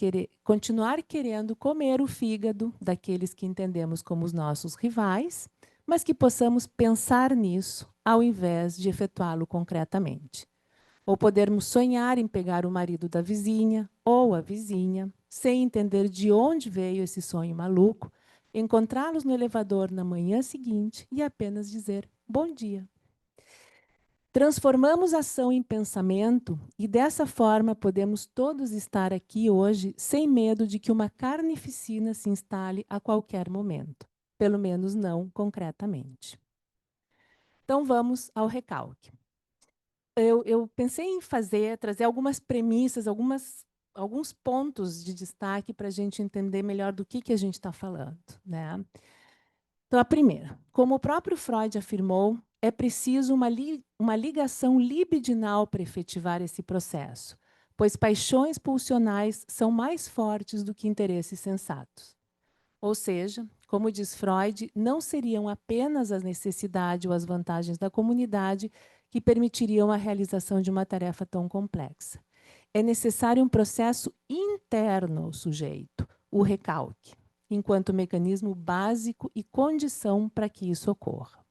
continuar querendo comer o fígado daqueles que entendemos como os nossos rivais, mas que possamos pensar nisso ao invés de efetuá-lo concretamente. Ou podermos sonhar em pegar o marido da vizinha ou a vizinha, sem entender de onde veio esse sonho maluco, encontrá-los no elevador na manhã seguinte e apenas dizer bom dia. Transformamos ação em pensamento e, dessa forma, podemos todos estar aqui hoje sem medo de que uma carnificina se instale a qualquer momento, pelo menos não concretamente. Então, vamos ao recalque. Eu pensei em trazer algumas premissas, alguns pontos de destaque para a gente entender melhor do que a gente está falando, né? Então, a primeira, como o próprio Freud afirmou, é preciso uma ligação libidinal para efetivar esse processo, pois paixões pulsionais são mais fortes do que interesses sensatos. Ou seja, como diz Freud, não seriam apenas a necessidade ou as vantagens da comunidade que permitiriam a realização de uma tarefa tão complexa. É necessário um processo interno ao sujeito, o recalque, enquanto mecanismo básico e condição para que isso ocorra.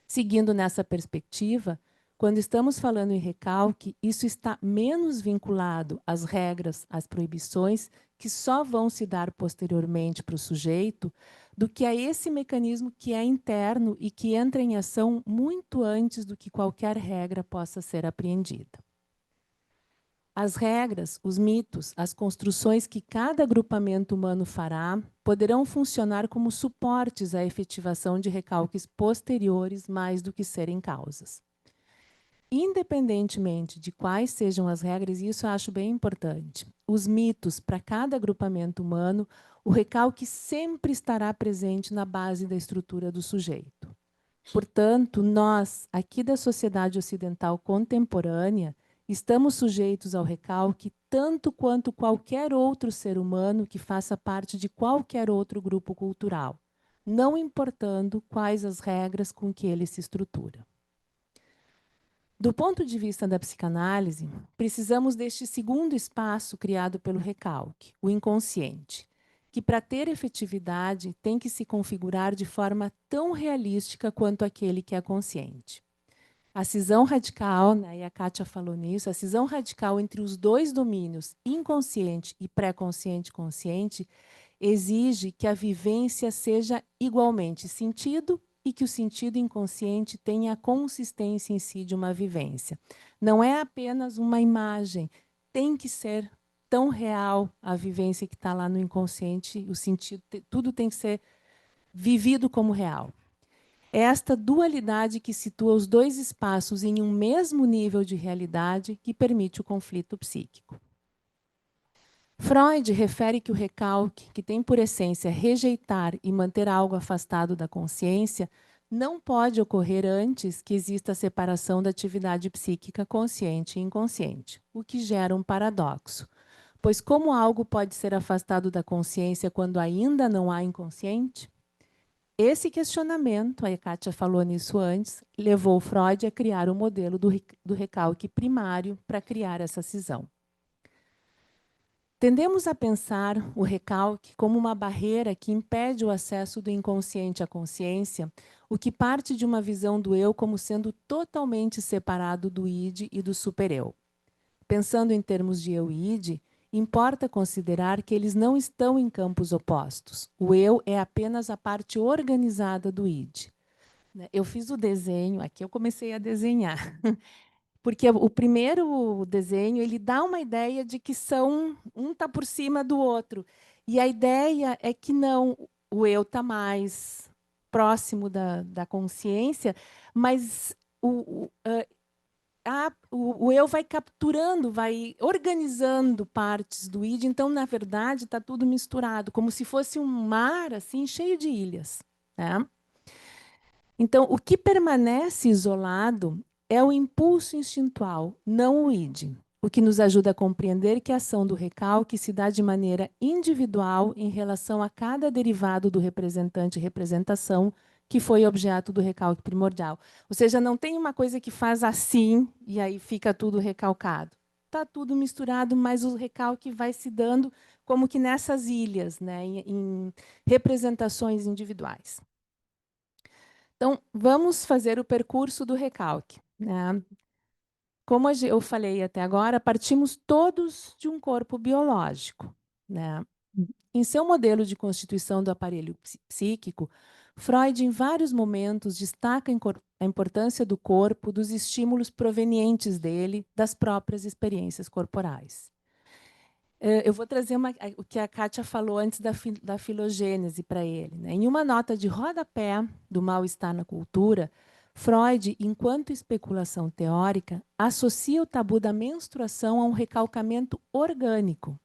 Seguindo nessa perspectiva, quando estamos falando em recalque, isso está menos vinculado às regras, às proibições, que só vão se dar posteriormente para o sujeito, do que a esse mecanismo que é interno e que entra em ação muito antes do que qualquer regra possa ser apreendida. As regras, os mitos, as construções que cada agrupamento humano fará poderão funcionar como suportes à efetivação de recalques posteriores mais do que serem causas. Independentemente de quais sejam as regras, e isso eu acho bem importante, os mitos para cada agrupamento humano, o recalque sempre estará presente na base da estrutura do sujeito. Portanto, nós, aqui da sociedade ocidental contemporânea, estamos sujeitos ao recalque tanto quanto qualquer outro ser humano que faça parte de qualquer outro grupo cultural, não importando quais as regras com que ele se estrutura. Do ponto de vista da psicanálise, precisamos deste segundo espaço criado pelo recalque, o inconsciente, que, para ter efetividade, tem que se configurar de forma tão realística quanto aquele que é consciente. A cisão radical, né, e a Kátia falou nisso, a cisão radical entre os dois domínios, inconsciente e pré-consciente-consciente, exige que a vivência seja igualmente sentido e que o sentido inconsciente tenha a consistência em si de uma vivência. Não é apenas uma imagem, tem que ser tão real a vivência que está lá no inconsciente, o sentido, tudo tem que ser vivido como real. É esta dualidade que situa os dois espaços em um mesmo nível de realidade que permite o conflito psíquico. Freud refere que o recalque, que tem por essência rejeitar e manter algo afastado da consciência, não pode ocorrer antes que exista a separação da atividade psíquica consciente e inconsciente, o que gera um paradoxo. Pois como algo pode ser afastado da consciência quando ainda não há inconsciente? Esse questionamento, a Kátia falou nisso antes, levou Freud a criar o modelo do recalque primário para criar essa cisão. Tendemos a pensar o recalque como uma barreira que impede o acesso do inconsciente à consciência, o que parte de uma visão do eu como sendo totalmente separado do id e do supereu. Pensando em termos de eu e id, importa considerar que eles não estão em campos opostos. O eu é apenas a parte organizada do id. Eu fiz o desenho, aqui eu comecei a desenhar. Porque o primeiro desenho, ele dá uma ideia de que um está por cima do outro. E a ideia é que não, o eu está mais próximo da consciência, mas o eu vai capturando, vai organizando partes do id, então, na verdade, está tudo misturado, como se fosse um mar assim, cheio de ilhas, né? Então, o que permanece isolado é o impulso instintual, não o id, o que nos ajuda a compreender que a ação do recalque se dá de maneira individual em relação a cada derivado do representante e representação que foi objeto do recalque primordial. Ou seja, não tem uma coisa que faz assim e aí fica tudo recalcado. Está tudo misturado, mas o recalque vai se dando como que nessas ilhas, né, em representações individuais. Então, vamos fazer o percurso do recalque, né? Como eu falei até agora, partimos todos de um corpo biológico, né? Em seu modelo de constituição do aparelho psíquico, Freud, em vários momentos, destaca a importância do corpo, dos estímulos provenientes dele, das próprias experiências corporais. Eu vou trazer o que a Kátia falou antes da filogênese para ele, né? Em uma nota de rodapé do Mal-Estar na Cultura, Freud, enquanto especulação teórica, associa o tabu da menstruação a um recalcamento orgânico,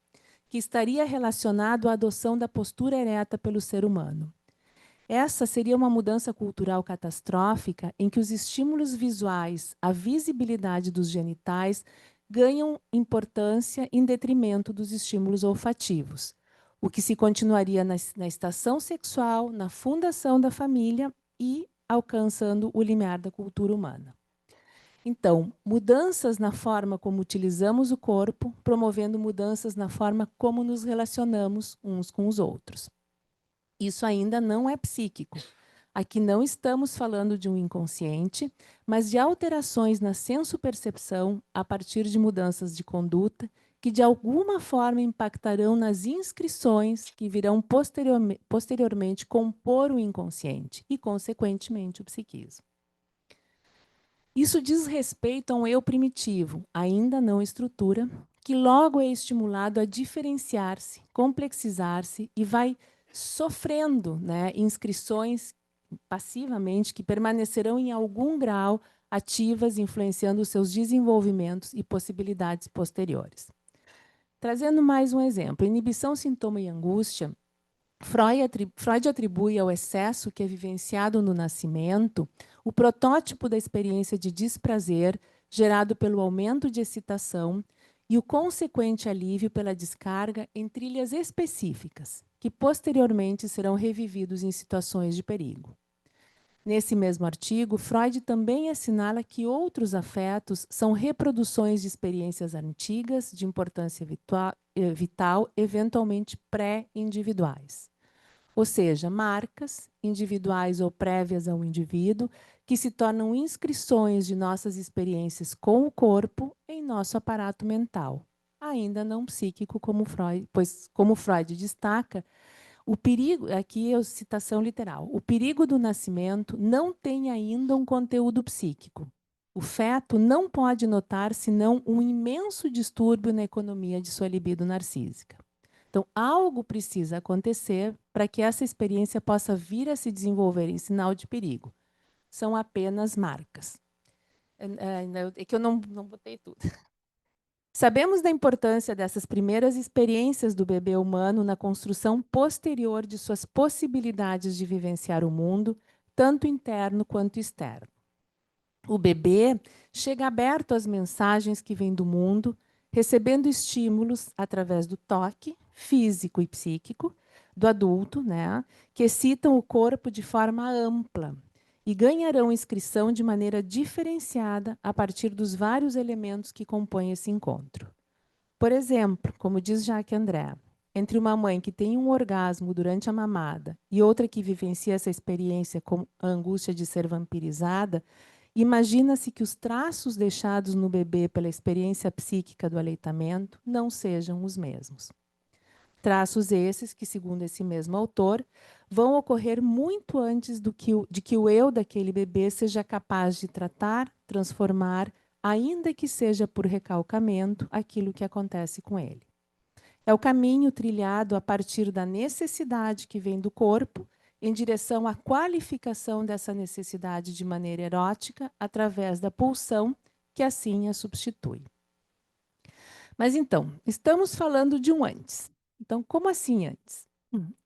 que estaria relacionado à adoção da postura ereta pelo ser humano. Essa seria uma mudança cultural catastrófica em que os estímulos visuais, a visibilidade dos genitais, ganham importância em detrimento dos estímulos olfativos, o que se continuaria na estação sexual, na fundação da família e alcançando o limiar da cultura humana. Então, mudanças na forma como utilizamos o corpo, promovendo mudanças na forma como nos relacionamos uns com os outros. Isso ainda não é psíquico. Aqui não estamos falando de um inconsciente, mas de alterações na senso-percepção a partir de mudanças de conduta que, de alguma forma, impactarão nas inscrições que virão posteriormente compor o inconsciente e, consequentemente, o psiquismo. Isso diz respeito a um eu primitivo, ainda não estrutura, que logo é estimulado a diferenciar-se, complexizar-se e vai sofrendo, né, inscrições passivamente que permanecerão em algum grau ativas, influenciando os seus desenvolvimentos e possibilidades posteriores. Trazendo mais um exemplo, inibição, sintoma e angústia, Freud atribui ao excesso que é vivenciado no nascimento o protótipo da experiência de desprazer gerado pelo aumento de excitação e o consequente alívio pela descarga em trilhas específicas, que posteriormente serão revividos em situações de perigo. Nesse mesmo artigo, Freud também assinala que outros afetos são reproduções de experiências antigas de importância vital, eventualmente pré-individuais. Ou seja, marcas individuais ou prévias ao indivíduo que se tornam inscrições de nossas experiências com o corpo em nosso aparato mental, ainda não psíquico, pois, como Freud destaca, o perigo, aqui é citação literal, o perigo do nascimento não tem ainda um conteúdo psíquico. O feto não pode notar senão um imenso distúrbio na economia de sua libido narcísica. Então, algo precisa acontecer para que essa experiência possa vir a se desenvolver em sinal de perigo. São apenas marcas. É que eu não botei tudo. Sabemos da importância dessas primeiras experiências do bebê humano na construção posterior de suas possibilidades de vivenciar o mundo, tanto interno quanto externo. O bebê chega aberto às mensagens que vêm do mundo, recebendo estímulos através do toque físico e psíquico do adulto, né, que excitam o corpo de forma ampla e ganharão inscrição de maneira diferenciada a partir dos vários elementos que compõem esse encontro. Por exemplo, como diz Jacques André, entre uma mãe que tem um orgasmo durante a mamada e outra que vivencia essa experiência com a angústia de ser vampirizada, imagina-se que os traços deixados no bebê pela experiência psíquica do aleitamento não sejam os mesmos. Traços esses que, segundo esse mesmo autor, vão ocorrer muito antes de que o eu daquele bebê seja capaz de tratar, transformar, ainda que seja por recalcamento, aquilo que acontece com ele. É o caminho trilhado a partir da necessidade que vem do corpo, em direção à qualificação dessa necessidade de maneira erótica, através da pulsão, que assim a substitui. Mas então, estamos falando de um antes. Então, como assim antes?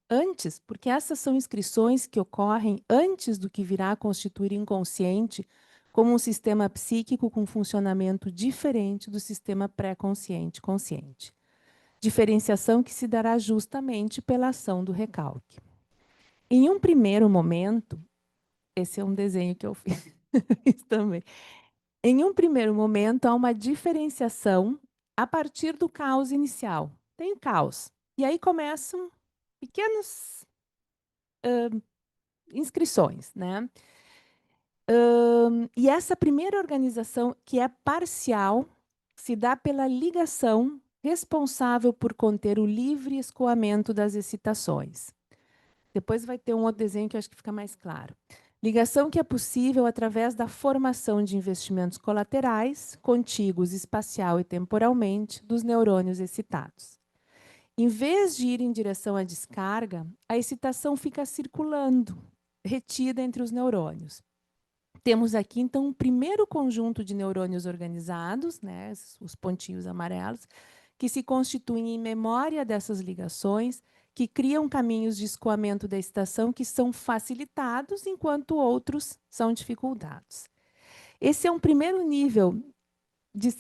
Antes, porque essas são inscrições que ocorrem antes do que virá a constituir inconsciente como um sistema psíquico com funcionamento diferente do sistema pré-consciente-consciente. Diferenciação que se dará justamente pela ação do recalque. Em um primeiro momento, Esse é um desenho que eu fiz também. Em um primeiro momento, há uma diferenciação a partir do caos inicial. Tem o caos. E aí começam pequenas inscrições, né? E essa primeira organização, que é parcial, se dá pela ligação responsável por conter o livre escoamento das excitações. Depois vai ter um outro desenho que eu acho que fica mais claro. Ligação que é possível através da formação de investimentos colaterais, contíguos espacial e temporalmente, dos neurônios excitados. Em vez de ir em direção à descarga, a excitação fica circulando, retida entre os neurônios. Temos aqui, então, um primeiro conjunto de neurônios organizados, né, os pontinhos amarelos, que se constituem em memória dessas ligações, que criam caminhos de escoamento da excitação que são facilitados, enquanto outros são dificultados. Esse é um primeiro nível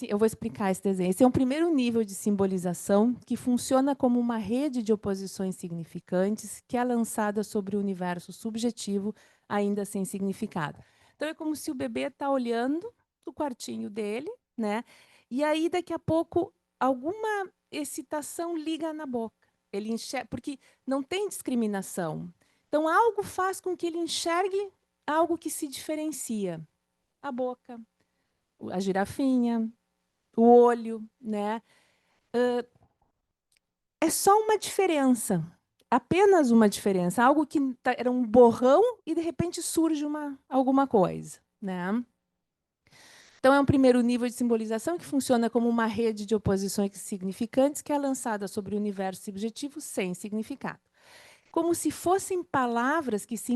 eu vou explicar esse desenho. Esse é um primeiro nível de simbolização que funciona como uma rede de oposições significantes que é lançada sobre o universo subjetivo, ainda sem significado. Então, é como se o bebê está olhando o quartinho dele, né? E aí, daqui a pouco, alguma excitação liga na boca. Ele enxerga, porque não tem discriminação. Então, algo faz com que ele enxergue algo que se diferencia. A boca, a girafinha, o olho, né? É só uma diferença, apenas uma diferença, algo que era um borrão e de repente surge alguma coisa, né? Então é um primeiro nível de simbolização que funciona como uma rede de oposições significantes que é lançada sobre o universo subjetivo sem significado. Como se fossem palavras que se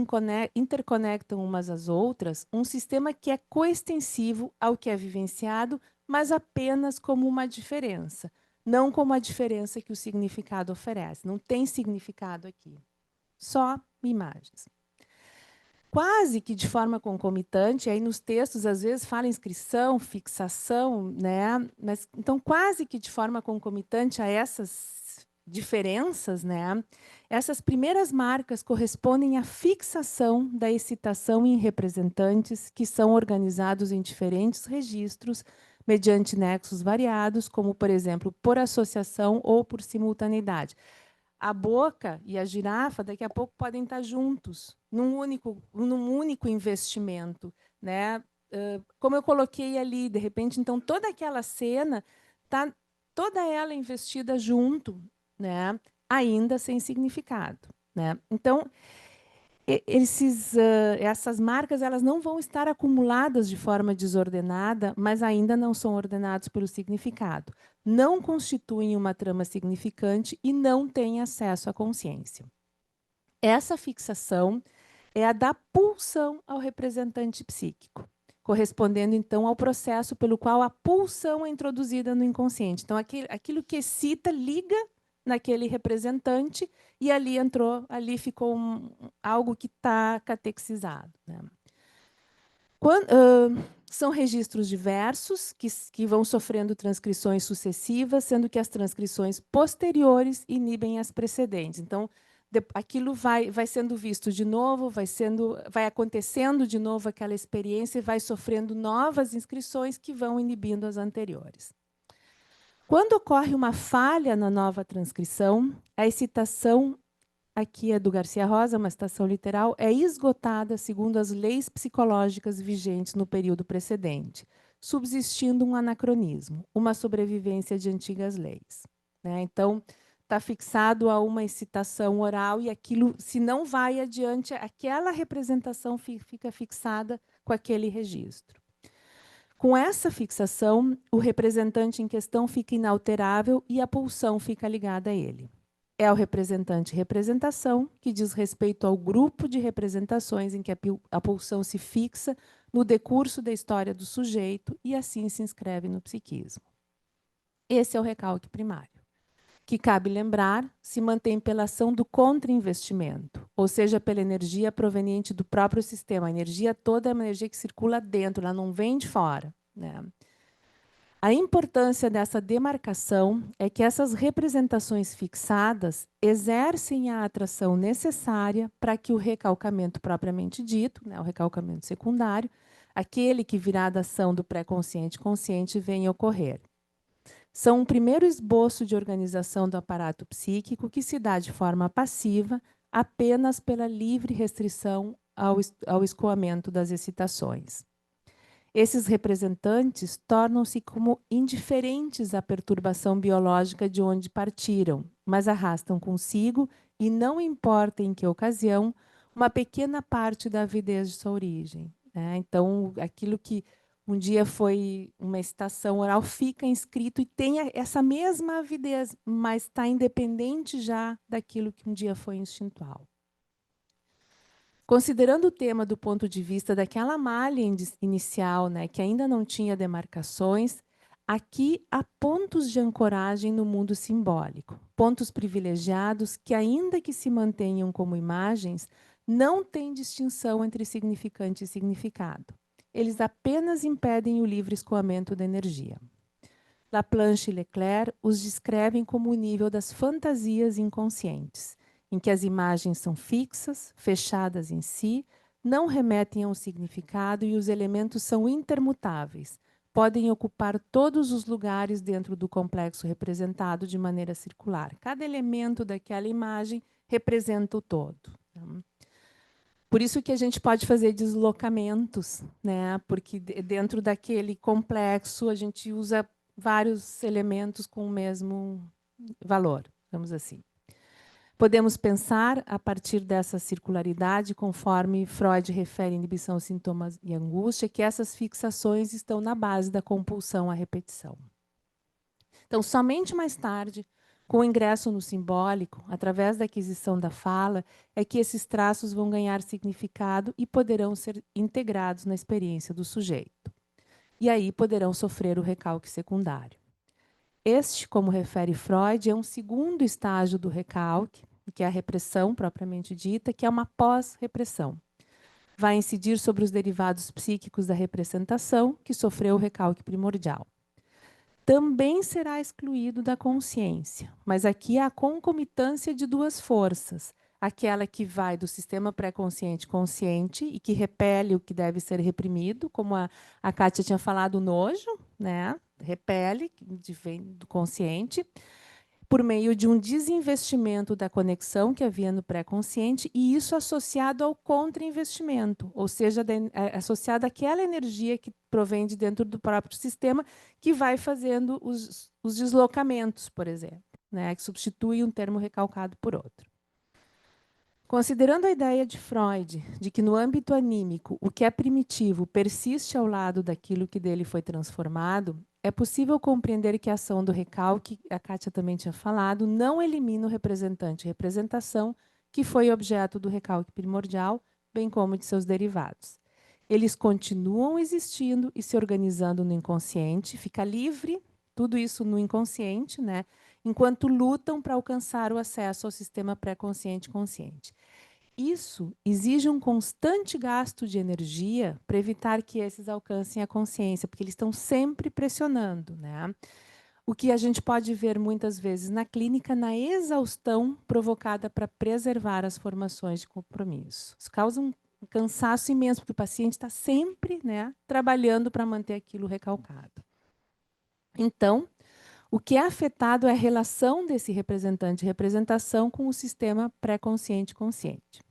interconectam umas às outras, um sistema que é coextensivo ao que é vivenciado, mas apenas como uma diferença, não como a diferença que o significado oferece. Não tem significado aqui, só imagens. Quase que de forma concomitante, aí nos textos às vezes fala inscrição, fixação, né? Mas então quase que de forma concomitante a essas diferenças, né? Essas primeiras marcas correspondem à fixação da excitação em representantes que são organizados em diferentes registros mediante nexos variados, como por exemplo, por associação ou por simultaneidade. A boca e a girafa, daqui a pouco, podem estar juntos, num único investimento, né? Como eu coloquei ali, de repente, então, toda aquela cena está toda ela investida junto, né? Ainda sem significado, né? Então, essas marcas elas não vão estar acumuladas de forma desordenada, mas ainda não são ordenados pelo significado. Não constituem uma trama significante e não têm acesso à consciência. Essa fixação é a da pulsão ao representante psíquico, correspondendo, então, ao processo pelo qual a pulsão é introduzida no inconsciente. Então, aquilo que excita liga naquele representante e ali ficou algo que está catexizado, né? São registros diversos que vão sofrendo transcrições sucessivas, sendo que as transcrições posteriores inibem as precedentes. Então, aquilo vai sendo visto de novo, vai acontecendo de novo aquela experiência e vai sofrendo novas inscrições que vão inibindo as anteriores. Quando ocorre uma falha na nova transcrição, a excitação, aqui é do Garcia Rosa, uma citação literal, é esgotada segundo as leis psicológicas vigentes no período precedente, subsistindo um anacronismo, uma sobrevivência de antigas leis, né? Então, está fixado a uma excitação oral e aquilo, se não vai adiante, aquela representação fica fixada com aquele registro. Com essa fixação, o representante em questão fica inalterável e a pulsão fica ligada a ele. É o representante representação, que diz respeito ao grupo de representações em que a pulsão se fixa no decurso da história do sujeito e assim se inscreve no psiquismo. Esse é o recalque primário, que, cabe lembrar, se mantém pela ação do contra-investimento, ou seja, pela energia proveniente do próprio sistema. A energia toda é uma energia que circula dentro, ela não vem de fora, né? A importância dessa demarcação é que essas representações fixadas exercem a atração necessária para que o recalcamento propriamente dito, né, o recalcamento secundário, aquele que virá da ação do pré-consciente consciente, venha ocorrer. São um primeiro esboço de organização do aparato psíquico que se dá de forma passiva apenas pela livre restrição ao escoamento das excitações. Esses representantes tornam-se como indiferentes à perturbação biológica de onde partiram, mas arrastam consigo, e não importa em que ocasião, uma pequena parte da avidez de sua origem. Então, aquilo que um dia foi uma excitação oral fica inscrito e tem essa mesma avidez, mas está independente já daquilo que um dia foi instintual. Considerando o tema do ponto de vista daquela malha inicial, né, que ainda não tinha demarcações, aqui há pontos de ancoragem no mundo simbólico, pontos privilegiados que, ainda que se mantenham como imagens, não têm distinção entre significante e significado. Eles apenas impedem o livre escoamento da energia. Laplanche e Leclerc os descrevem como o nível das fantasias inconscientes, em que as imagens são fixas, fechadas em si, não remetem a um significado e os elementos são intermutáveis, podem ocupar todos os lugares dentro do complexo representado de maneira circular. Cada elemento daquela imagem representa o todo. Por isso que a gente pode fazer deslocamentos, né? Porque dentro daquele complexo a gente usa vários elementos com o mesmo valor, vamos assim. Podemos pensar, a partir dessa circularidade, conforme Freud refere em Inibição, Sintomas e Angústia, que essas fixações estão na base da compulsão à repetição. Então, somente mais tarde, com o ingresso no simbólico, através da aquisição da fala, é que esses traços vão ganhar significado e poderão ser integrados na experiência do sujeito. E aí poderão sofrer o recalque secundário. Este, como refere Freud, é um segundo estágio do recalque, que é a repressão propriamente dita, que é uma pós-repressão. Vai incidir sobre os derivados psíquicos da representação, que sofreu o recalque primordial. Também será excluído da consciência, mas aqui há a concomitância de duas forças, aquela que vai do sistema pré-consciente consciente e que repele o que deve ser reprimido, como a Kátia tinha falado, o nojo, né? Repele, vem do consciente, por meio de um desinvestimento da conexão que havia no pré-consciente, e isso associado ao contra-investimento, ou seja, associado àquela energia que provém de dentro do próprio sistema, que vai fazendo os deslocamentos, por exemplo, né, que substitui um termo recalcado por outro. Considerando a ideia de Freud de que no âmbito anímico o que é primitivo persiste ao lado daquilo que dele foi transformado, é possível compreender que a ação do recalque, a Kátia também tinha falado, não elimina o representante e representação que foi objeto do recalque primordial, bem como de seus derivados. Eles continuam existindo e se organizando no inconsciente, fica livre, tudo isso no inconsciente, né? Enquanto lutam para alcançar o acesso ao sistema pré-consciente consciente. Isso exige um constante gasto de energia para evitar que esses alcancem a consciência, porque eles estão sempre pressionando, né? O que a gente pode ver muitas vezes na clínica, na exaustão provocada para preservar as formações de compromisso. Isso causa um cansaço imenso, porque o paciente está sempre, né, trabalhando para manter aquilo recalcado. Então, o que é afetado é a relação desse representante de representação com o sistema pré-consciente consciente.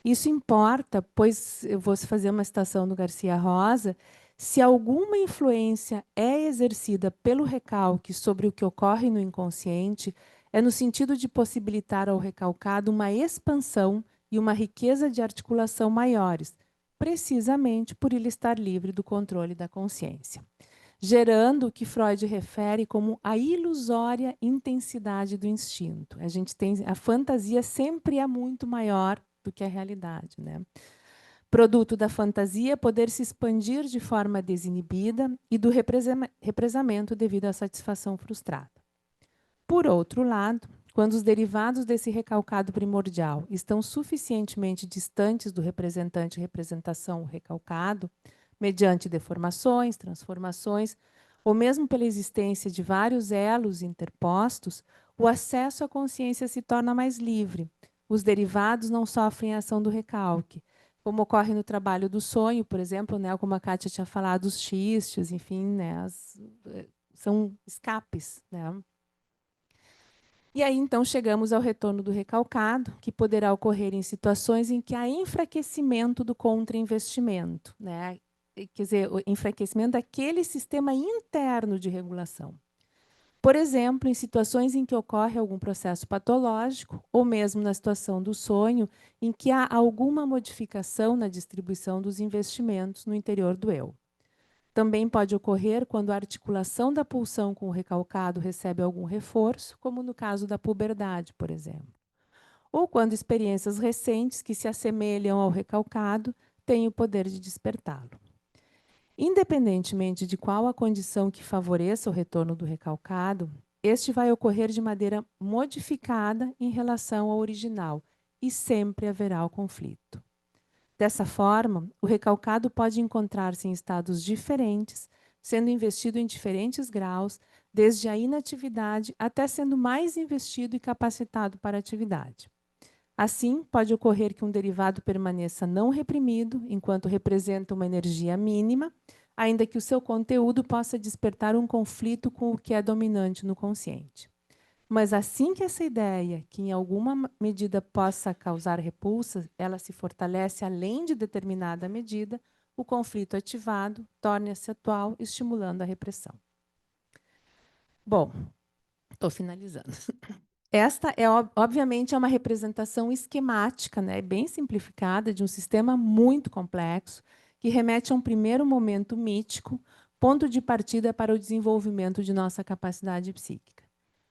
Isso importa, pois eu vou fazer uma citação do Garcia Rosa, se alguma influência é exercida pelo recalque sobre o que ocorre no inconsciente, é no sentido de possibilitar ao recalcado uma expansão e uma riqueza de articulação maiores, precisamente por ele estar livre do controle da consciência, gerando o que Freud refere como a ilusória intensidade do instinto. A fantasia sempre é muito maior do que a realidade, né? Produto da fantasia poder se expandir de forma desinibida e do represamento devido à satisfação frustrada. Por outro lado, quando os derivados desse recalcado primordial estão suficientemente distantes do representante e representação recalcado, mediante deformações, transformações, ou mesmo pela existência de vários elos interpostos, o acesso à consciência se torna mais livre. Os derivados não sofrem a ação do recalque, como ocorre no trabalho do sonho, por exemplo, né, como a Kátia tinha falado, os xistes, enfim, né, são escapes, né? E aí, então, chegamos ao retorno do recalcado, que poderá ocorrer em situações em que há enfraquecimento do contrainvestimento, né? Quer dizer, o enfraquecimento daquele sistema interno de regulação. Por exemplo, em situações em que ocorre algum processo patológico, ou mesmo na situação do sonho, em que há alguma modificação na distribuição dos investimentos no interior do eu. Também pode ocorrer quando a articulação da pulsão com o recalcado recebe algum reforço, como no caso da puberdade, por exemplo. Ou quando experiências recentes que se assemelham ao recalcado têm o poder de despertá-lo. Independentemente de qual a condição que favoreça o retorno do recalcado, este vai ocorrer de maneira modificada em relação ao original, e sempre haverá o conflito. Dessa forma, o recalcado pode encontrar-se em estados diferentes, sendo investido em diferentes graus, desde a inatividade até sendo mais investido e capacitado para a atividade. Assim, pode ocorrer que um derivado permaneça não reprimido, enquanto representa uma energia mínima, ainda que o seu conteúdo possa despertar um conflito com o que é dominante no consciente. Mas assim que essa ideia, que em alguma medida possa causar repulsa, ela se fortalece além de determinada medida, o conflito ativado torna-se atual, estimulando a repressão. Bom, estou finalizando. Esta é, obviamente, uma representação esquemática, né, bem simplificada, de um sistema muito complexo, que remete a um primeiro momento mítico, ponto de partida para o desenvolvimento de nossa capacidade psíquica.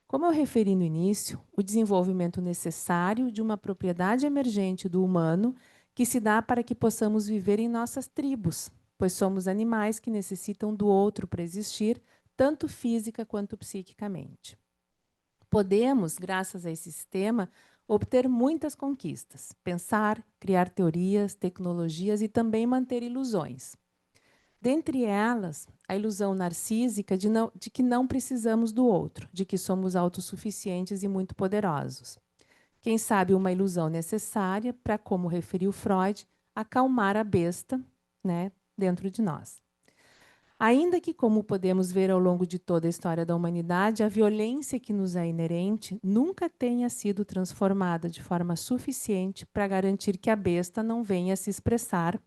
Como eu referi no início, o desenvolvimento necessário de uma propriedade emergente do humano que se dá para que possamos viver em nossas tribos, pois somos animais que necessitam do outro para existir, tanto física quanto psiquicamente. Podemos, graças a esse sistema, obter muitas conquistas, pensar, criar teorias, tecnologias e também manter ilusões. Dentre elas, a ilusão narcísica de que não precisamos do outro, de que somos autossuficientes e muito poderosos. Quem sabe uma ilusão necessária para, como referiu Freud, acalmar a besta, né, dentro de nós. Ainda que, como podemos ver ao longo de toda a história da humanidade, a violência que nos é inerente nunca tenha sido transformada de forma suficiente para garantir que a besta não venha a se expressar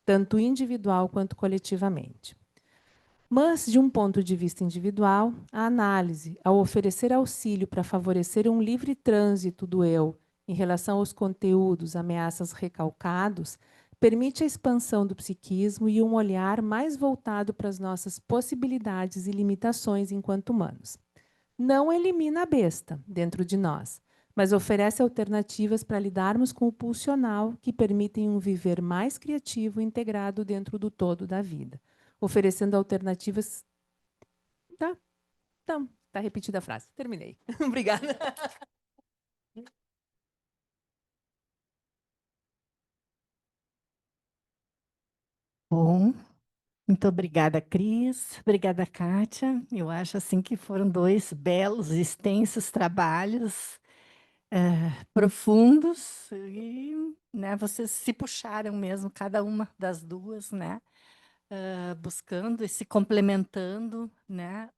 tanto individual quanto coletivamente. Mas, de um ponto de vista individual, a análise, ao oferecer auxílio para favorecer um livre trânsito do eu em relação aos conteúdos, ameaças recalcados, permite a expansão do psiquismo e um olhar mais voltado para as nossas possibilidades e limitações enquanto humanos. Não elimina a besta dentro de nós, mas oferece alternativas para lidarmos com o pulsional que permitem um viver mais criativo e integrado dentro do todo da vida, oferecendo alternativas... Tá repetida a frase. Terminei. Obrigada. Bom, muito obrigada, Cris. Obrigada, Kátia. Eu acho assim que foram dois belos, extensos trabalhos, profundos, e, né, vocês se puxaram mesmo, cada uma das duas, né, buscando e se complementando, né,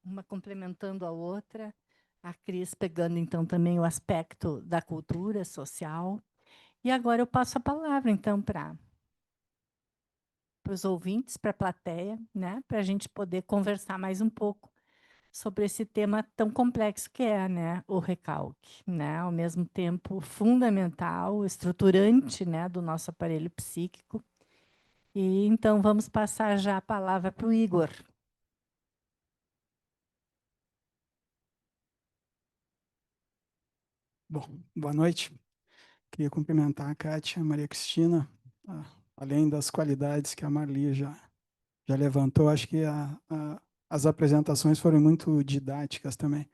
uma complementando a outra. A Cris pegando, então, também o aspecto da cultura social. E agora eu passo a palavra, então, para os ouvintes, para a plateia, né, para a gente poder conversar mais um pouco sobre esse tema tão complexo que é, né, o recalque, né, ao mesmo tempo fundamental, estruturante, né, do nosso aparelho psíquico. E então vamos passar já a palavra para o Igor. Bom, boa noite. Queria cumprimentar a Kátia, a Maria Cristina, além das qualidades que a Marli já levantou, acho que as apresentações foram muito didáticas também.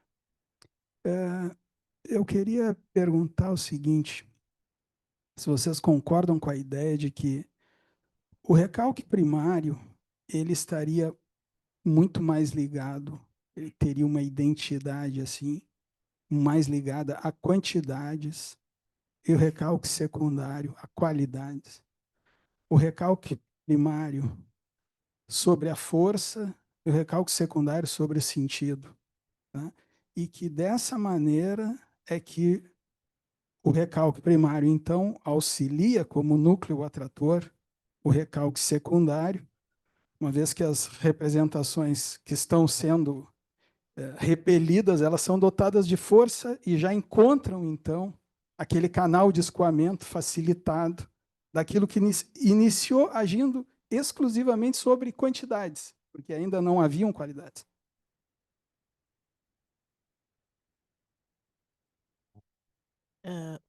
Eu queria perguntar o seguinte, se vocês concordam com a ideia de que o recalque primário, ele estaria muito mais ligado, ele teria uma identidade assim, mais ligada a quantidades, e o recalque secundário a qualidades. O recalque primário sobre a força e o recalque secundário sobre o sentido. Tá? E que dessa maneira é que o recalque primário, então, auxilia como núcleo atrator o recalque secundário, uma vez que as representações que estão sendo repelidas, elas são dotadas de força e já encontram, então, aquele canal de escoamento facilitado daquilo que iniciou agindo exclusivamente sobre quantidades, porque ainda não haviam qualidades.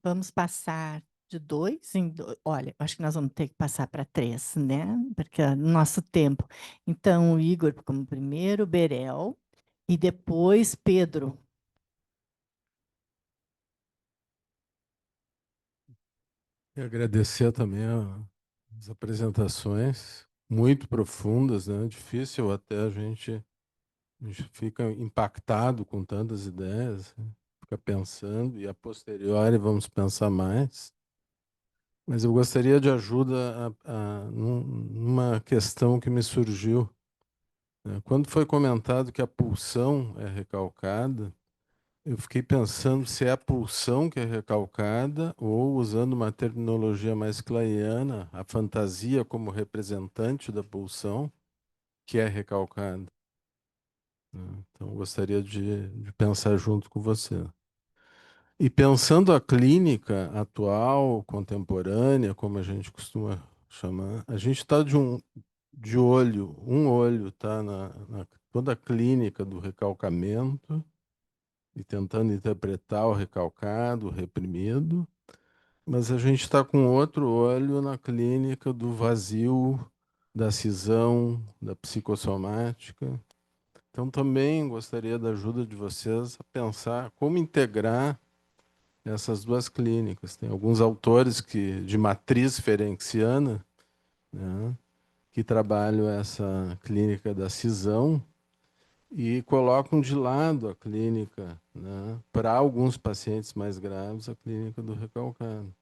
Vamos passar de 2 em 2. Olha, acho que nós vamos ter que passar para 3, né? Porque é nosso tempo. Então, o Igor como primeiro, Berel, e depois Pedro. E agradecer também as apresentações muito profundas, né? Difícil até a gente fica impactado com tantas ideias, né? Fica pensando e a posteriori vamos pensar mais. Mas eu gostaria de ajuda numa questão que me surgiu, né? Quando foi comentado que a pulsão é recalcada, eu fiquei pensando se é a pulsão que é recalcada ou, usando uma terminologia mais clareana, a fantasia como representante da pulsão que é recalcada, né? Então, eu gostaria de pensar junto com você. E pensando a clínica atual, contemporânea, como a gente costuma chamar, a gente está de olho, um olho está na toda a clínica do recalcamento, e tentando interpretar o recalcado, o reprimido, mas a gente está com outro olho na clínica do vazio, da cisão, da psicossomática. Então também gostaria da ajuda de vocês a pensar como integrar essas duas clínicas. Tem alguns autores de matriz ferenciana, né, que trabalham essa clínica da cisão e colocam de lado a clínica, né, para alguns pacientes mais graves, a clínica do recalcado,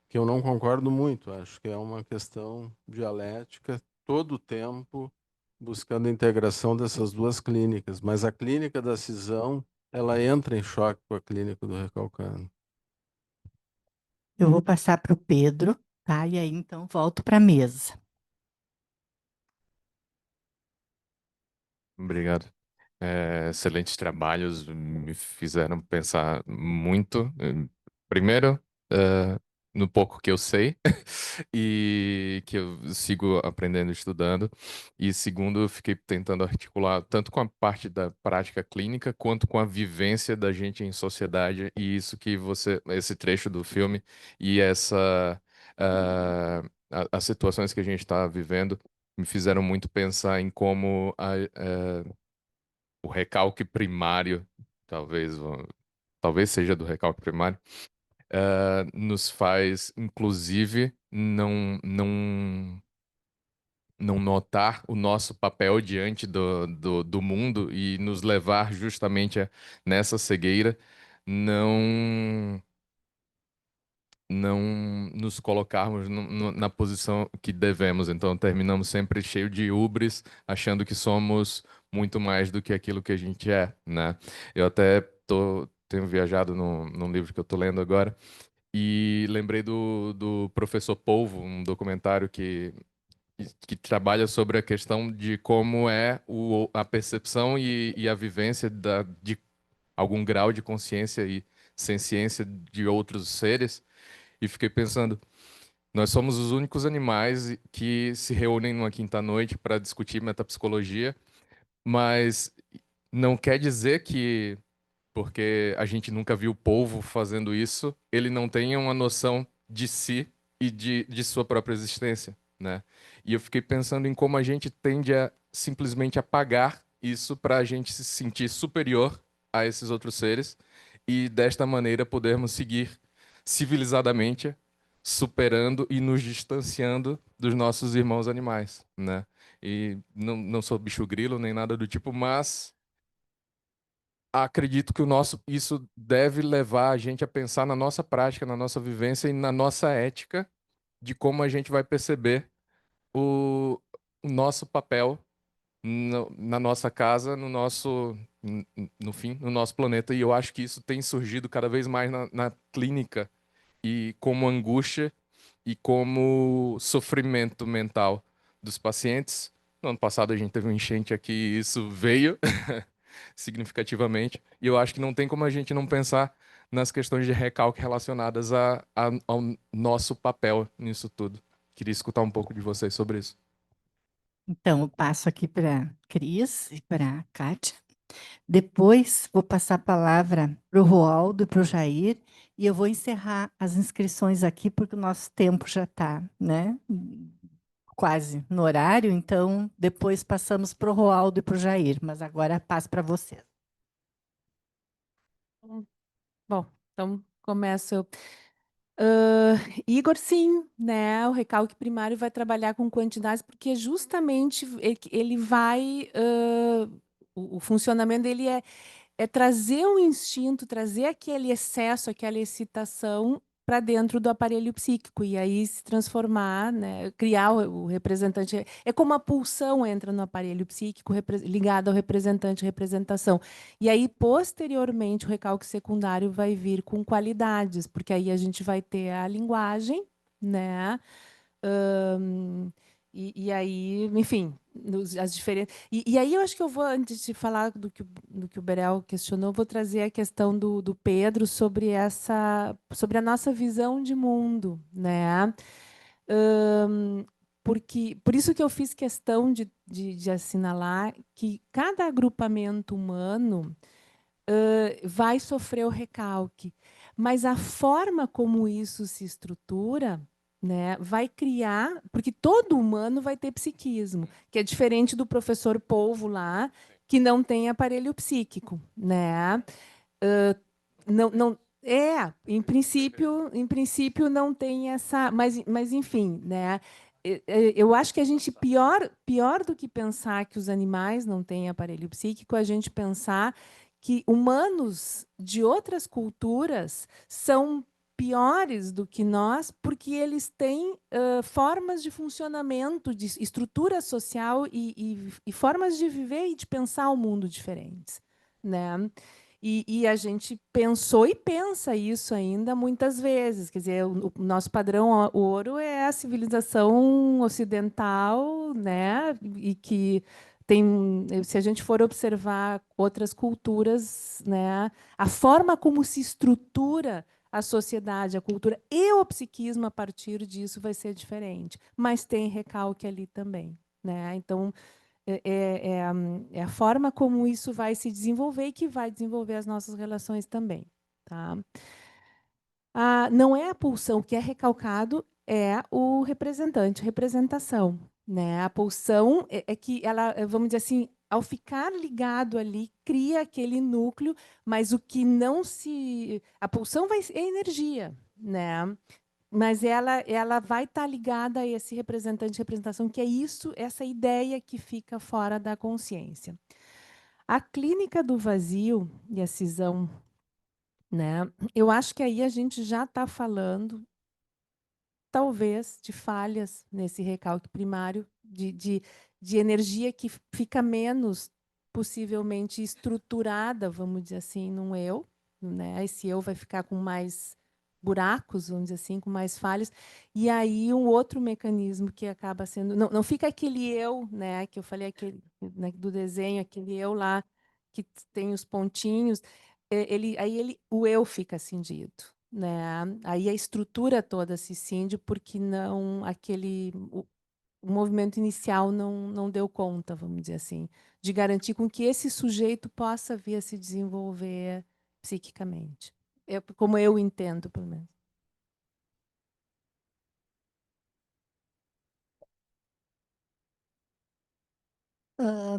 que eu não concordo muito. Acho que é uma questão dialética, todo o tempo buscando a integração dessas duas clínicas, mas a clínica da cisão, ela entra em choque com a clínica do recalcado. Eu vou passar para o Pedro, tá? E aí, então, volto para a mesa. Obrigado. Excelentes trabalhos, me fizeram pensar muito. Primeiro, no pouco que eu sei e que eu sigo aprendendo e estudando. E segundo, eu fiquei tentando articular tanto com a parte da prática clínica quanto com a vivência da gente em sociedade. E isso que esse trecho do filme e as situações que a gente está vivendo me fizeram muito pensar em como o recalque primário, talvez, talvez seja do recalque primário, nos faz, inclusive, não notar o nosso papel diante do mundo e nos levar justamente nessa cegueira, não não nos colocarmos na posição que devemos. Então, terminamos sempre cheio de hubris, achando que somos muito mais do que aquilo que a gente é, né? Eu até tenho viajado num livro que eu estou lendo agora e lembrei do Professor Polvo, um documentário que trabalha sobre a questão de como é a percepção e a vivência de algum grau de consciência e senciência de outros seres. E fiquei pensando, nós somos os únicos animais que se reúnem numa quinta-noite para discutir metapsicologia, mas não quer dizer que, porque a gente nunca viu o polvo fazendo isso, ele não tenha uma noção de si e de sua própria existência, né? E eu fiquei pensando em como a gente tende a simplesmente apagar isso para a gente se sentir superior a esses outros seres e desta maneira podermos seguir civilizadamente superando e nos distanciando dos nossos irmãos animais, né? e não sou bicho grilo nem nada do tipo, mas acredito que isso deve levar a gente a pensar na nossa prática, na nossa vivência e na nossa ética de como a gente vai perceber o nosso papel na nossa casa, no fim, no nosso planeta. E eu acho que isso tem surgido cada vez mais na clínica e como angústia e como sofrimento mental dos pacientes. No ano passado a gente teve um enchente aqui e isso veio significativamente. E eu acho que não tem como a gente não pensar nas questões de recalque relacionadas ao nosso papel nisso tudo. Queria escutar um pouco de vocês sobre isso. Então, eu passo aqui para Cris e para a Kátia. Depois, vou passar a palavra para o Roaldo e para o Jair, e eu vou encerrar as inscrições aqui, porque o nosso tempo já está, né, quase no horário, então depois passamos para o Roaldo e para o Jair, mas agora passo para vocês. Bom, então começo eu. Igor, sim, né? O recalque primário vai trabalhar com quantidades, porque justamente ele vai. O funcionamento dele é trazer um instinto, trazer aquele excesso, aquela excitação para dentro do aparelho psíquico e aí se transformar, né, criar o representante. É como a pulsão entra no aparelho psíquico ligado ao representante, representação. E aí, posteriormente, o recalque secundário vai vir com qualidades, porque aí a gente vai ter a linguagem, né? E aí, enfim, as diferenças. E aí eu acho que eu vou, antes de falar do que o Berel questionou, vou trazer a questão do Pedro sobre sobre a nossa visão de mundo, né? Por isso que eu fiz questão de assinalar que cada agrupamento humano vai sofrer o recalque, mas a forma como isso se estrutura, né, vai criar, porque todo humano vai ter psiquismo, que é diferente do professor polvo lá, que não tem aparelho psíquico, né? Não em princípio não tem essa, mas enfim, né? Eu acho que a gente pior do que pensar que os animais não têm aparelho psíquico, a gente pensar que humanos de outras culturas são piores do que nós, porque eles têm formas de funcionamento, de estrutura social e formas de viver e de pensar o mundo diferentes, né? E a gente pensou e pensa isso ainda muitas vezes. Quer dizer, o nosso padrão ouro é a civilização ocidental, né? E que tem, se a gente for observar outras culturas, né? A forma como se estrutura a sociedade, a cultura e o psiquismo a partir disso vai ser diferente. Mas tem recalque ali também, né? Então, é a forma como isso vai se desenvolver e que vai desenvolver as nossas relações também. Tá? Não é a pulsão, o que é recalcado é o representante, representação. Né? A pulsão é que ela, vamos dizer assim, ao ficar ligado ali, cria aquele núcleo, mas o que não se. A pulsão é energia, né? Mas ela vai estar ligada a esse representante de representação, que é isso, essa ideia que fica fora da consciência. A clínica do vazio e a cisão, né? Eu acho que aí a gente já está falando, talvez, de falhas nesse recalque primário, de energia que fica menos possivelmente estruturada, vamos dizer assim, num eu, né? Esse eu vai ficar com mais buracos, vamos dizer assim, com mais falhas. E aí um outro mecanismo que acaba sendo, não fica aquele eu, né, que eu falei aquele, né, do desenho, aquele eu lá que tem os pontinhos, o eu fica cindido, né? Aí a estrutura toda se cinde porque não o movimento inicial não deu conta, vamos dizer assim, de garantir com que esse sujeito possa vir a se desenvolver psiquicamente. Como eu entendo, pelo menos.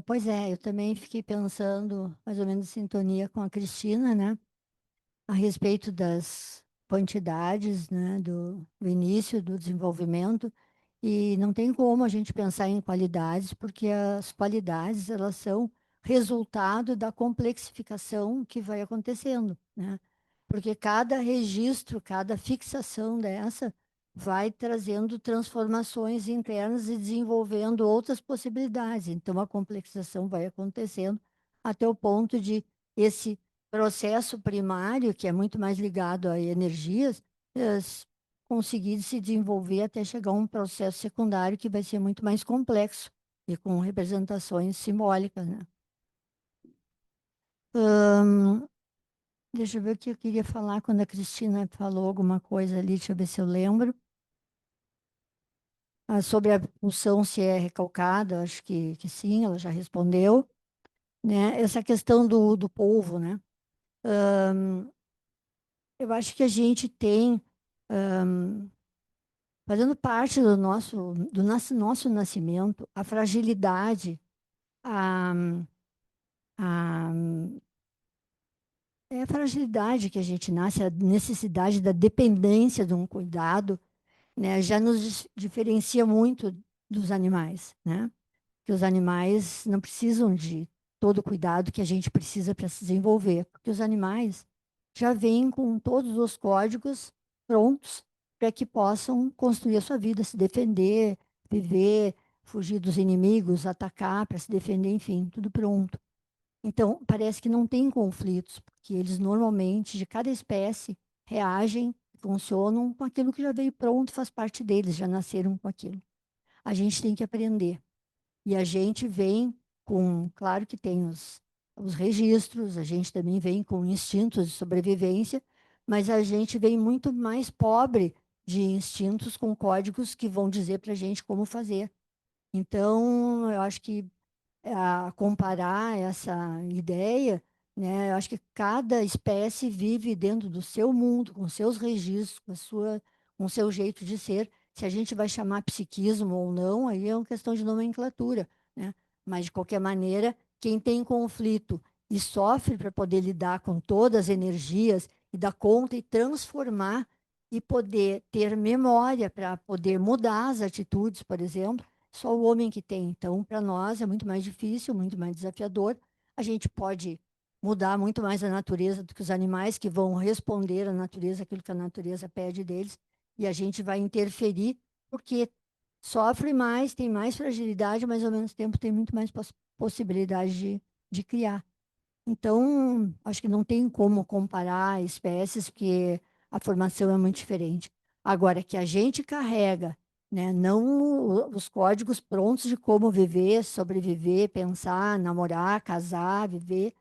Pois é, eu também fiquei pensando, mais ou menos em sintonia com a Cristina, né, a respeito das quantidades, né, do início do desenvolvimento E não tem como a gente pensar em qualidades, porque as qualidades, elas são resultado da complexificação que vai acontecendo, né? Porque cada registro, cada fixação dessa vai trazendo transformações internas e desenvolvendo outras possibilidades. Então, a complexização vai acontecendo até o ponto de esse processo primário, que é muito mais ligado a energias, conseguir se desenvolver até chegar a um processo secundário que vai ser muito mais complexo e com representações simbólicas, né? Deixa eu ver o que eu queria falar quando a Cristina falou alguma coisa ali, deixa eu ver se eu lembro. Sobre a pulsão, se é recalcada, acho que sim, ela já respondeu, né? Essa questão do polvo, né? Eu acho que a gente tem, fazendo parte do nosso nascimento, a fragilidade, a, a, é a fragilidade que a gente nasce, a necessidade da dependência de um cuidado, né, já nos diferencia muito dos animais, né? Que os animais não precisam de todo o cuidado que a gente precisa para se desenvolver, porque os animais já vêm com todos os códigos prontos para que possam construir a sua vida, se defender, viver, fugir dos inimigos, atacar para se defender, enfim, tudo pronto. Então, parece que não tem conflitos, porque eles normalmente, de cada espécie, reagem, funcionam com aquilo que já veio pronto, faz parte deles, já nasceram com aquilo. A gente tem que aprender. E a gente vem com, claro que tem os registros, a gente também vem com instintos de sobrevivência, mas a gente vem muito mais pobre de instintos com códigos que vão dizer para a gente como fazer. Então, eu acho que a comparar essa ideia, né? Eu acho que cada espécie vive dentro do seu mundo, com seus registros, com o seu jeito de ser. Se a gente vai chamar psiquismo ou não, aí é uma questão de nomenclatura, né? Mas, de qualquer maneira, quem tem conflito e sofre para poder lidar com todas as energias e dar conta e transformar e poder ter memória para poder mudar as atitudes, por exemplo, só o homem que tem. Então, para nós é muito mais difícil, muito mais desafiador. A gente pode mudar muito mais a natureza do que os animais que vão responder à natureza, aquilo que a natureza pede deles, e a gente vai interferir porque sofre mais, tem mais fragilidade, mas ao mesmo tempo tem muito mais possibilidade de criar. Então, acho que não tem como comparar espécies, porque a formação é muito diferente. Agora, que a gente carrega, né, não os códigos prontos de como viver, sobreviver, pensar, namorar, casar, viver,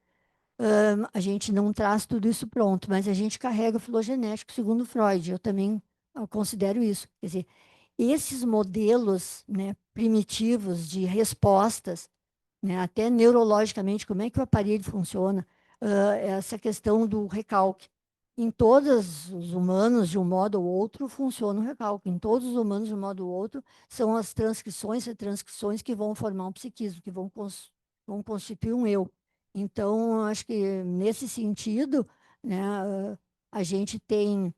a gente não traz tudo isso pronto, mas a gente carrega o filogenético, segundo Freud. Eu também considero isso. Quer dizer, esses modelos, né, primitivos de respostas, né, até neurologicamente, como é que o aparelho funciona, essa questão do recalque. Em todos os humanos, de um modo ou outro, funciona o recalque. Em todos os humanos, de um modo ou outro, são as transcrições e retranscrições que vão formar um psiquismo, que vão constituir um eu. Então, acho que nesse sentido, né, a gente tem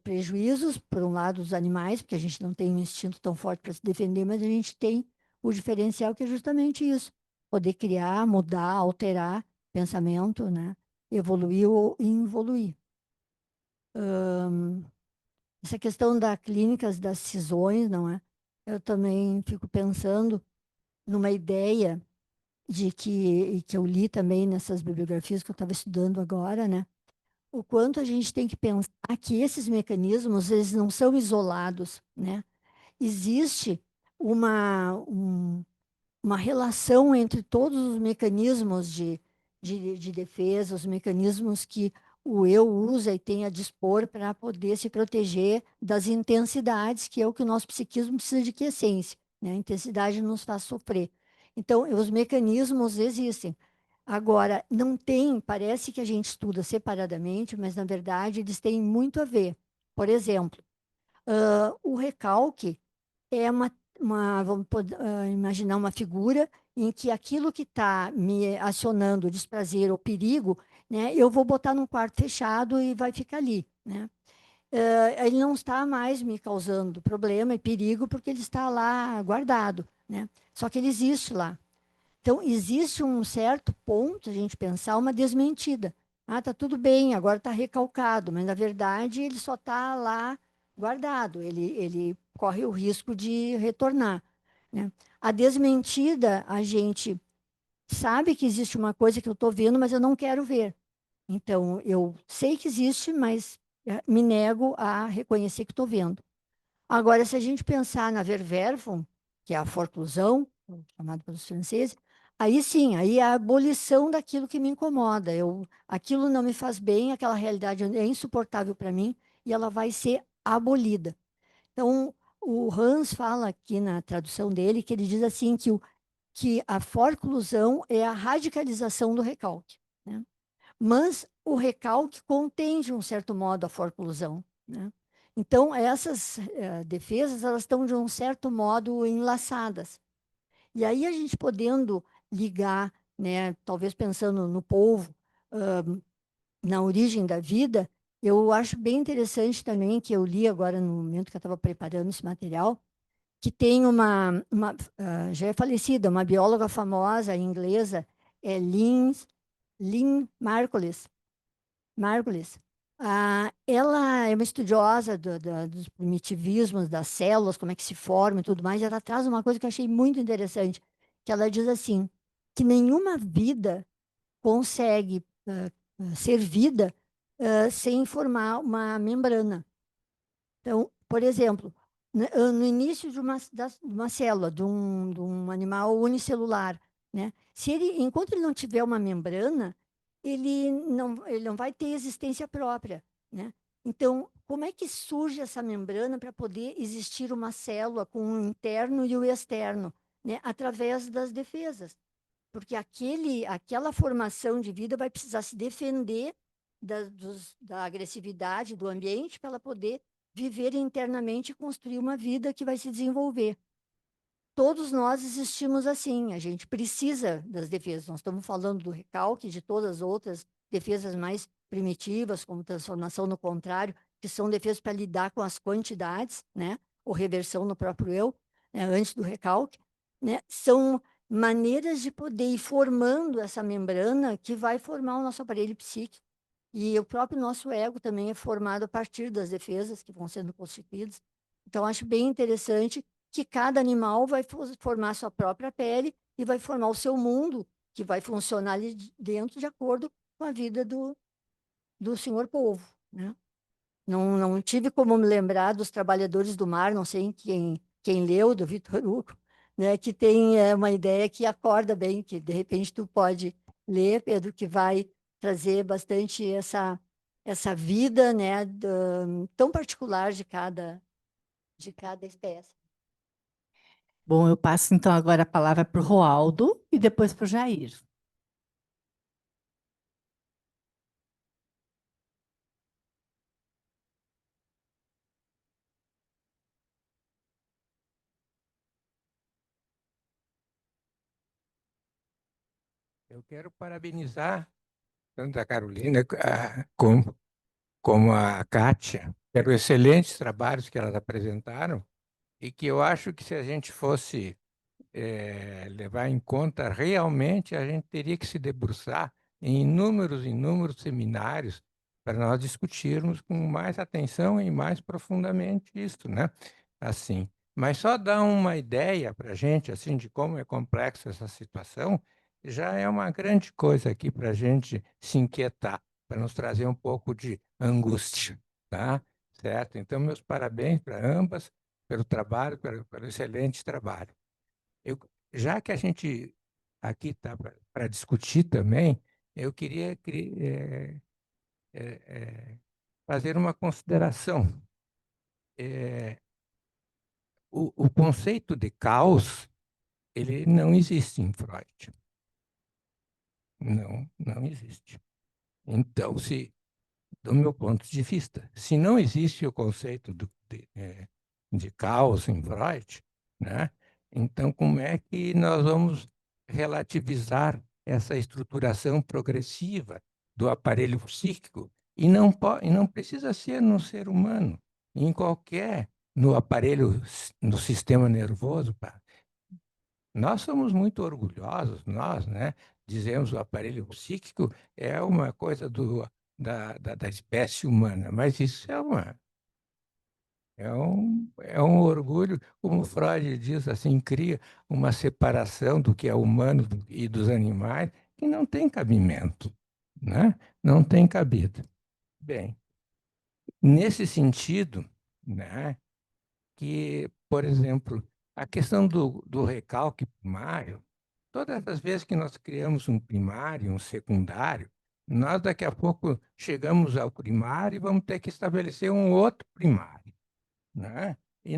prejuízos, por um lado, dos animais, porque a gente não tem um instinto tão forte para se defender, mas a gente tem o diferencial que é justamente isso: poder criar, mudar, alterar pensamento, né? Evoluir ou involuir. Essa questão da clínicas das cisões, não é? Eu também fico pensando numa ideia de que eu li também nessas bibliografias que eu estava estudando agora, né? O quanto a gente tem que pensar que esses mecanismos, eles não são isolados, né? Existe uma relação entre todos os mecanismos de defesa, os mecanismos que o eu usa e tem a dispor para poder se proteger das intensidades, que é o que o nosso psiquismo precisa de quiescência, né? A intensidade nos faz sofrer. Então, os mecanismos existem. Agora, não tem, parece que a gente estuda separadamente, mas na verdade eles têm muito a ver. Por exemplo, o recalque é vamos imaginar uma figura em que aquilo que está me acionando desprazer ou perigo, né, eu vou botar num quarto fechado e vai ficar ali, né? ele não está mais me causando problema e perigo porque ele está lá guardado, né? Só que ele existe lá. Então, existe um certo ponto, a gente pensar, uma desmentida. Ah, tá tudo bem, agora está recalcado, mas na verdade ele só está lá guardado, ele corre o risco de retornar, né? A desmentida, a gente sabe que existe uma coisa que eu estou vendo, mas eu não quero ver. Então, eu sei que existe, mas me nego a reconhecer que estou vendo. Agora, se a gente pensar na Verwerfung, que é a forclusão, chamada pelos franceses, aí sim, aí é a abolição daquilo que me incomoda. Aquilo não me faz bem, aquela realidade é insuportável para mim e ela vai ser abolida. Então, o Hans fala aqui na tradução dele que ele diz assim que a forclusão é a radicalização do recalque, né? Mas o recalque contém, de um certo modo, a forclusão, né? Então, essas defesas, elas estão, de um certo modo, enlaçadas. E aí, a gente podendo ligar, né, talvez pensando no povo, na origem da vida, eu acho bem interessante também, que eu li agora no momento que eu estava preparando esse material, que tem já é falecida, uma bióloga famosa inglesa, Lynn Margulis. Ela é uma estudiosa dos primitivismos das células, como é que se formam e tudo mais, e ela traz uma coisa que eu achei muito interessante, que ela diz assim, que nenhuma vida consegue ser vida sem formar uma membrana. Então, por exemplo, no início de uma célula, de um animal unicelular, né? Enquanto ele não tiver uma membrana, ele não vai ter existência própria, né? Então, como é que surge essa membrana para poder existir uma célula com o interno e o externo, né? Através das defesas. Porque aquela formação de vida vai precisar se defender da agressividade do ambiente para ela poder viver internamente e construir uma vida que vai se desenvolver. Todos nós existimos assim, a gente precisa das defesas. Nós estamos falando do recalque, de todas as outras defesas mais primitivas, como transformação no contrário, que são defesas para lidar com as quantidades, né? Ou reversão no próprio eu, né? Antes do recalque, né? São maneiras de poder ir formando essa membrana que vai formar o nosso aparelho psíquico. E o próprio nosso ego também é formado a partir das defesas que vão sendo constituídas. Então, acho bem interessante que cada animal vai formar sua própria pele e vai formar o seu mundo, que vai funcionar ali dentro de acordo com a vida do senhor polvo, né? Não tive como me lembrar dos Trabalhadores do Mar, não sei quem leu, do Victor Hugo, né, que tem uma ideia que acorda bem, que de repente tu pode ler, Pedro, que vai trazer bastante essa vida, né, tão particular de cada espécie. Bom, eu passo então agora a palavra para o Roaldo e depois para o Jair. Eu quero parabenizar tanto a Carolina como a Kátia pelos excelentes trabalhos que elas apresentaram e que eu acho que se a gente fosse levar em conta, realmente a gente teria que se debruçar em inúmeros seminários para nós discutirmos com mais atenção e mais profundamente isso, né? Assim, mas só dar uma ideia para a gente, assim, de como é complexa essa situação, já é uma grande coisa aqui para a gente se inquietar, para nos trazer um pouco de angústia, tá? Certo? Então, meus parabéns para ambas pelo trabalho, pelo excelente trabalho. Já que a gente aqui está para discutir também, eu queria fazer uma consideração. O conceito de caos, ele não existe em Freud. Não existe. Então, do meu ponto de vista, se não existe o conceito de caos em Freud, né? Então, como é que nós vamos relativizar essa estruturação progressiva do aparelho psíquico E não precisa ser no ser humano, no aparelho, no sistema nervoso. Nós somos muito orgulhosos, nós, né? Dizemos o aparelho psíquico é uma coisa da espécie humana, mas isso é um orgulho, como Freud diz assim, cria uma separação do que é humano e dos animais que não tem cabimento, né? Não tem cabida. Bem, nesse sentido, né, que, por exemplo, a questão do recalque primário, todas as vezes que nós criamos um primário, um secundário, nós daqui a pouco chegamos ao primário e vamos ter que estabelecer um outro primário, né? E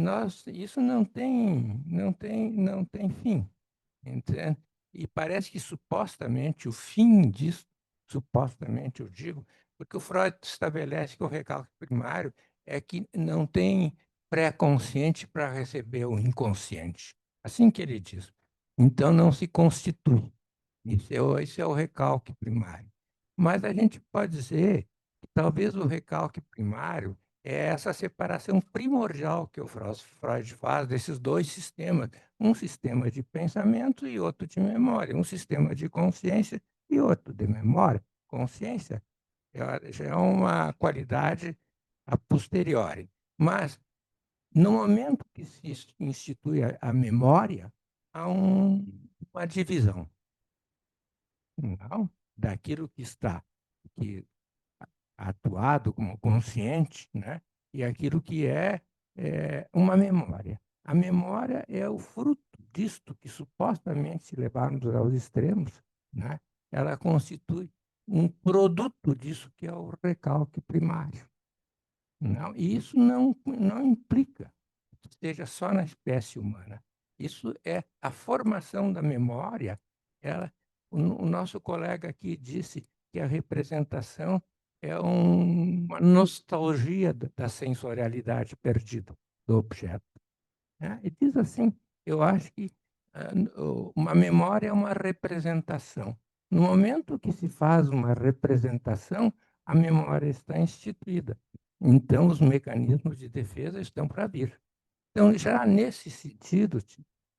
isso não tem fim, entende? E parece que supostamente o fim disso, supostamente eu digo, porque o Freud estabelece que o recalque primário é que não tem pré-consciente para receber o inconsciente. Assim que ele diz. Então não se constitui. Isso é o recalque primário. Mas a gente pode dizer que talvez o recalque primário é essa separação primordial que o Freud faz desses dois sistemas, um sistema de pensamento e outro de memória, um sistema de consciência e outro de memória. Consciência já é uma qualidade a posteriori. Mas, no momento que se institui a memória, há uma divisão, não? Daquilo que está que, atuado como consciente, né? E aquilo que é uma memória. A memória é o fruto disto que supostamente, se levarmos aos extremos, né? Ela constitui um produto disso que é o recalque primário. Não, e isso não implica que esteja só na espécie humana. Isso é a formação da memória. O nosso colega aqui disse que a representação é uma nostalgia da sensorialidade perdida do objeto, né? E diz assim, eu acho que uma memória é uma representação. No momento que se faz uma representação, a memória está instituída. Então, os mecanismos de defesa estão para vir. Então, já nesse sentido,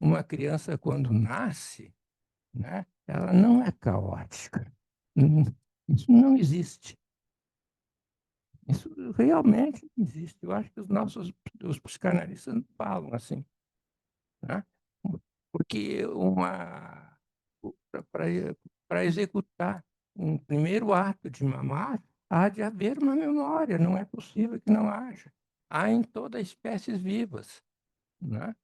uma criança, quando nasce, né, ela não é caótica. Isso não existe. Isso realmente não existe. Eu acho que os psicanalistas falam assim, né? Porque para executar um primeiro ato de mamar, há de haver uma memória, não é possível que não haja. Há em todas as espécies vivas, né?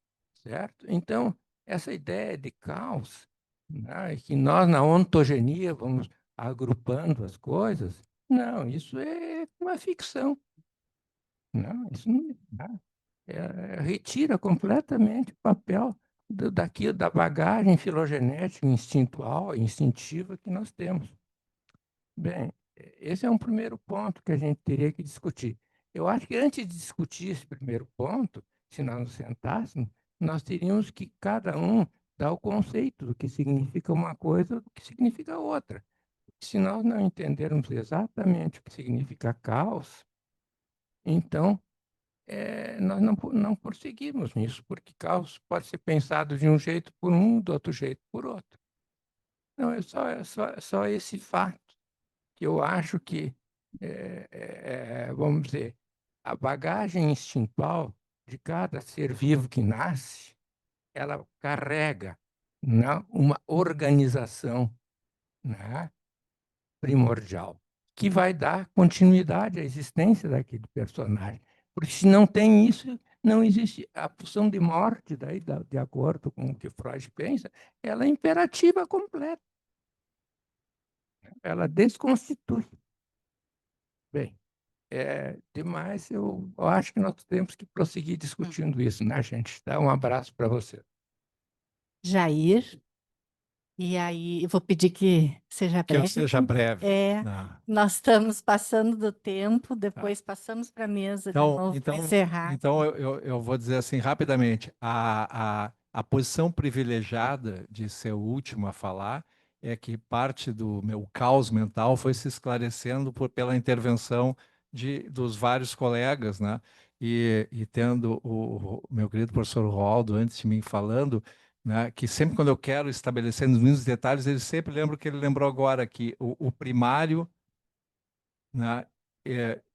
Certo? Então, essa ideia de caos, né, que nós, na ontogenia, vamos agrupando as coisas, não, isso é uma ficção. Não, isso não, né? Retira completamente o papel daquilo, da bagagem filogenética, instintual, instintiva que nós temos. Bem, esse é um primeiro ponto que a gente teria que discutir. Eu acho que antes de discutir esse primeiro ponto, se nós nos sentássemos, nós teríamos que cada um dar o conceito do que significa uma coisa, do que significa outra. Se nós não entendermos exatamente o que significa caos, então nós não prosseguimos nisso, porque caos pode ser pensado de um jeito por um, do outro jeito por outro. Não, só esse fato que eu acho que, vamos dizer, a bagagem instintual de cada ser vivo que nasce, ela carrega, né, uma organização, né, primordial, que vai dar continuidade à existência daquele personagem. Porque se não tem isso, não existe a pulsão de morte, daí, de acordo com o que Freud pensa, ela é imperativa completa. Ela desconstitui. Bem, demais, eu acho que nós temos que prosseguir discutindo isso, né, gente? Dá um abraço para você. Jair. E aí, eu vou pedir que seja Que eu breve. seja breve. Não. Nós estamos passando do tempo, depois passamos para a mesa de novo para encerrar. Então eu vou dizer assim rapidamente, a posição privilegiada de ser o último a falar é que parte do meu caos mental foi se esclarecendo pela intervenção dos vários colegas, né? E tendo o meu querido professor Roaldo antes de mim falando, né, que sempre quando eu quero estabelecer nos mínimos detalhes, ele sempre lembra o que ele lembrou agora, que o primário, né,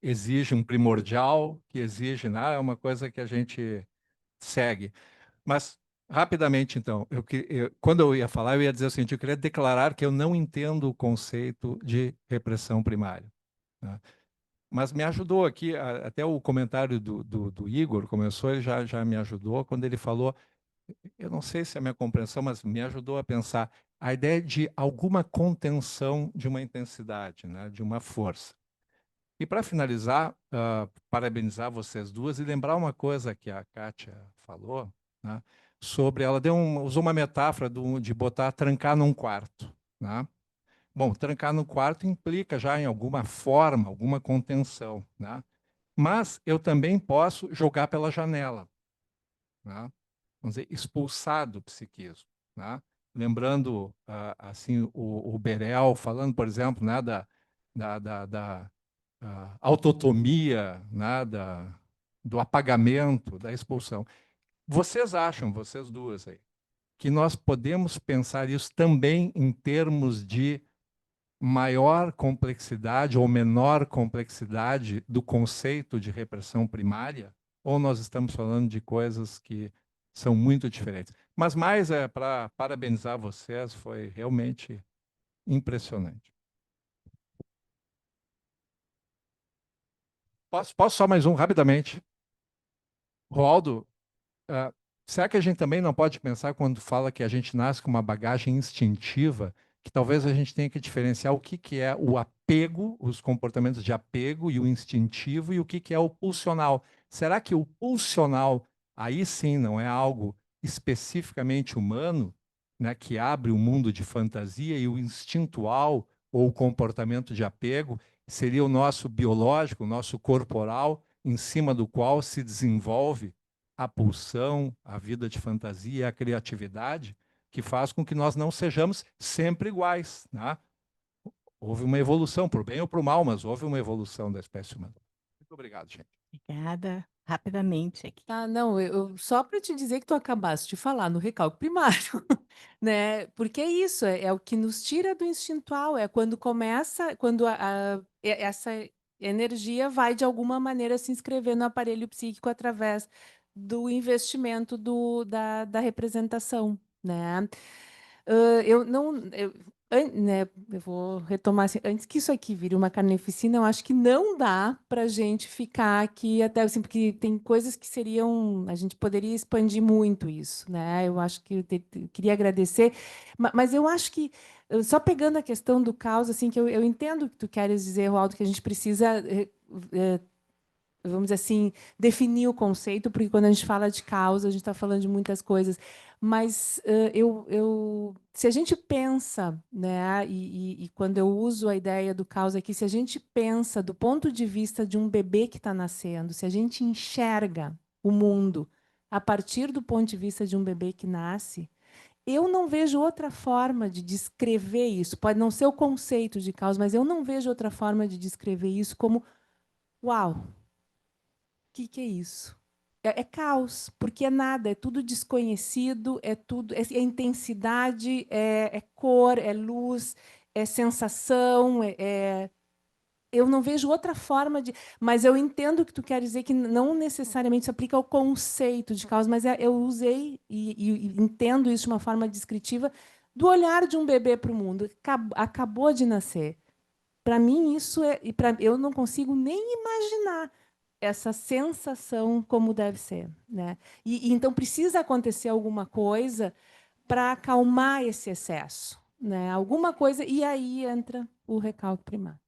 exige um primordial, que exige, né, é uma coisa que a gente segue. Mas, rapidamente, então, quando eu ia falar, eu ia dizer o seguinte, eu queria declarar que eu não entendo o conceito de repressão primária, né? Mas me ajudou aqui, até o comentário do Igor começou, ele já me ajudou quando ele falou, eu não sei se é a minha compreensão, mas me ajudou a pensar a ideia de alguma contenção de uma intensidade, né, de uma força. E para finalizar, parabenizar vocês duas e lembrar uma coisa que a Kátia falou, né, sobre, ela usou uma metáfora de botar, trancar num quarto, né? Bom, trancar no quarto implica já em alguma forma, alguma contenção, né? Mas eu também posso jogar pela janela, né? Vamos dizer, expulsar do psiquismo, né? Lembrando, assim, o Berel falando, por exemplo, né, da autotomia, né, do apagamento, da expulsão. Vocês acham, vocês duas aí, que nós podemos pensar isso também em termos de maior complexidade ou menor complexidade do conceito de repressão primária? Ou nós estamos falando de coisas que são muito diferentes? Mas mais para parabenizar vocês, foi realmente impressionante. Posso só mais um, rapidamente? Roaldo, será que a gente também não pode pensar, quando fala que a gente nasce com uma bagagem instintiva, que talvez a gente tenha que diferenciar o que é o apego, os comportamentos de apego e o instintivo, e o que é o pulsional? Será que o pulsional, aí sim, não é algo especificamente humano, né, que abre um mundo de fantasia, e o instintual, ou o comportamento de apego, seria o nosso biológico, o nosso corporal, em cima do qual se desenvolve a pulsão, a vida de fantasia e a criatividade, que faz com que nós não sejamos sempre iguais, né? Houve uma evolução, por bem ou por mal, mas houve uma evolução da espécie humana. Muito obrigado, gente. Obrigada. Rapidamente aqui. Não, só para te dizer que tu acabaste de falar no recalque primário, né? Porque é isso, é o que nos tira do instintual, é quando começa, quando essa energia vai de alguma maneira se inscrever no aparelho psíquico através do investimento da representação, né? Eu não, né, eu vou retomar assim, antes que isso aqui vire uma carneficina, eu acho que não dá para a gente ficar aqui até assim, porque tem coisas que seriam, a gente poderia expandir muito isso, né? Eu acho que eu queria agradecer, mas eu acho que só pegando a questão do caos, assim, que eu entendo o que tu queres dizer, Roaldo, que a gente precisa vamos dizer assim, definir o conceito, porque quando a gente fala de causa, a gente está falando de muitas coisas. Mas se a gente pensa, né, e quando eu uso a ideia do caos aqui, se a gente pensa do ponto de vista de um bebê que está nascendo, se a gente enxerga o mundo a partir do ponto de vista de um bebê que nasce, eu não vejo outra forma de descrever isso. Pode não ser o conceito de caos, mas eu não vejo outra forma de descrever isso como uau! O que é isso? É caos, porque é nada, é tudo desconhecido, é tudo, é intensidade, é cor, é luz, é sensação, eu não vejo outra forma de. Mas eu entendo o que tu quer dizer, que não necessariamente se aplica ao conceito de caos, mas eu usei e entendo isso de uma forma descritiva do olhar de um bebê para o mundo. Acabou de nascer. Para mim, isso é. Eu não consigo nem imaginar essa sensação como deve ser, né? E então precisa acontecer alguma coisa para acalmar esse excesso, né? Alguma coisa, e aí entra o recalque primário.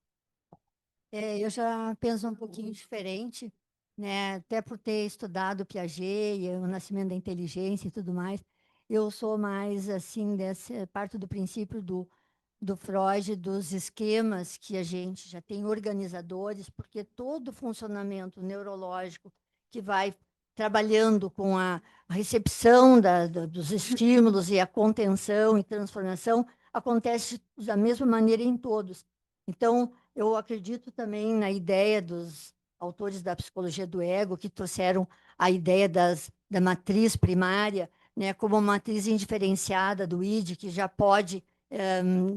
Eu já penso um pouquinho diferente, né? Até por ter estudado Piaget e o nascimento da inteligência e tudo mais. Eu sou mais assim dessa parte do princípio do Freud, dos esquemas que a gente já tem organizadores, porque todo o funcionamento neurológico que vai trabalhando com a recepção dos estímulos e a contenção e transformação, acontece da mesma maneira em todos. Então, eu acredito também na ideia dos autores da psicologia do ego, que trouxeram a ideia da matriz primária, né, como uma matriz indiferenciada do id, que já pode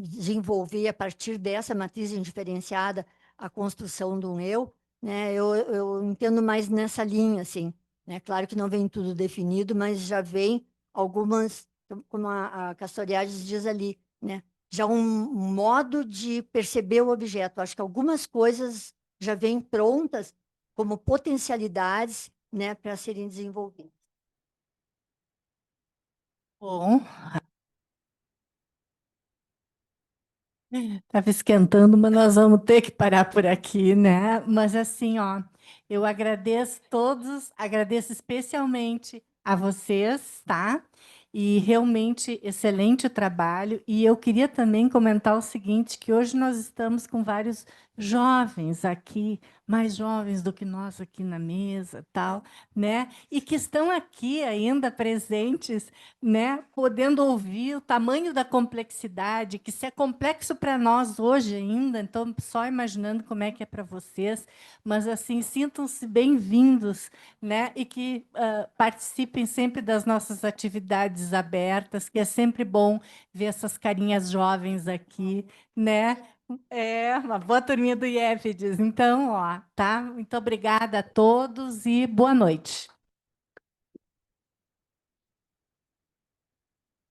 desenvolver, a partir dessa matriz indiferenciada, a construção de um eu, né? Eu entendo mais nessa linha, assim, né? Claro que não vem tudo definido, mas já vem algumas, como a Castoriadis diz ali, né? Já um modo de perceber o objeto. Acho que algumas coisas já vêm prontas como potencialidades, né, para serem desenvolvidas. Bom, estava esquentando, mas nós vamos ter que parar por aqui, né? Mas assim, ó, eu agradeço todos, agradeço especialmente a vocês, tá? E realmente excelente o trabalho. E eu queria também comentar o seguinte, que hoje nós estamos com vários jovens aqui, mais jovens do que nós aqui na mesa, tal, né? E que estão aqui ainda presentes, né? Podendo ouvir o tamanho da complexidade, que se é complexo para nós hoje ainda, então só imaginando como é que é para vocês, mas assim, sintam-se bem-vindos, né? E que participem sempre das nossas atividades abertas, que é sempre bom ver essas carinhas jovens aqui, né? É, uma boa turminha do IEFEDES. Então, ó, tá? Muito obrigada a todos e boa noite.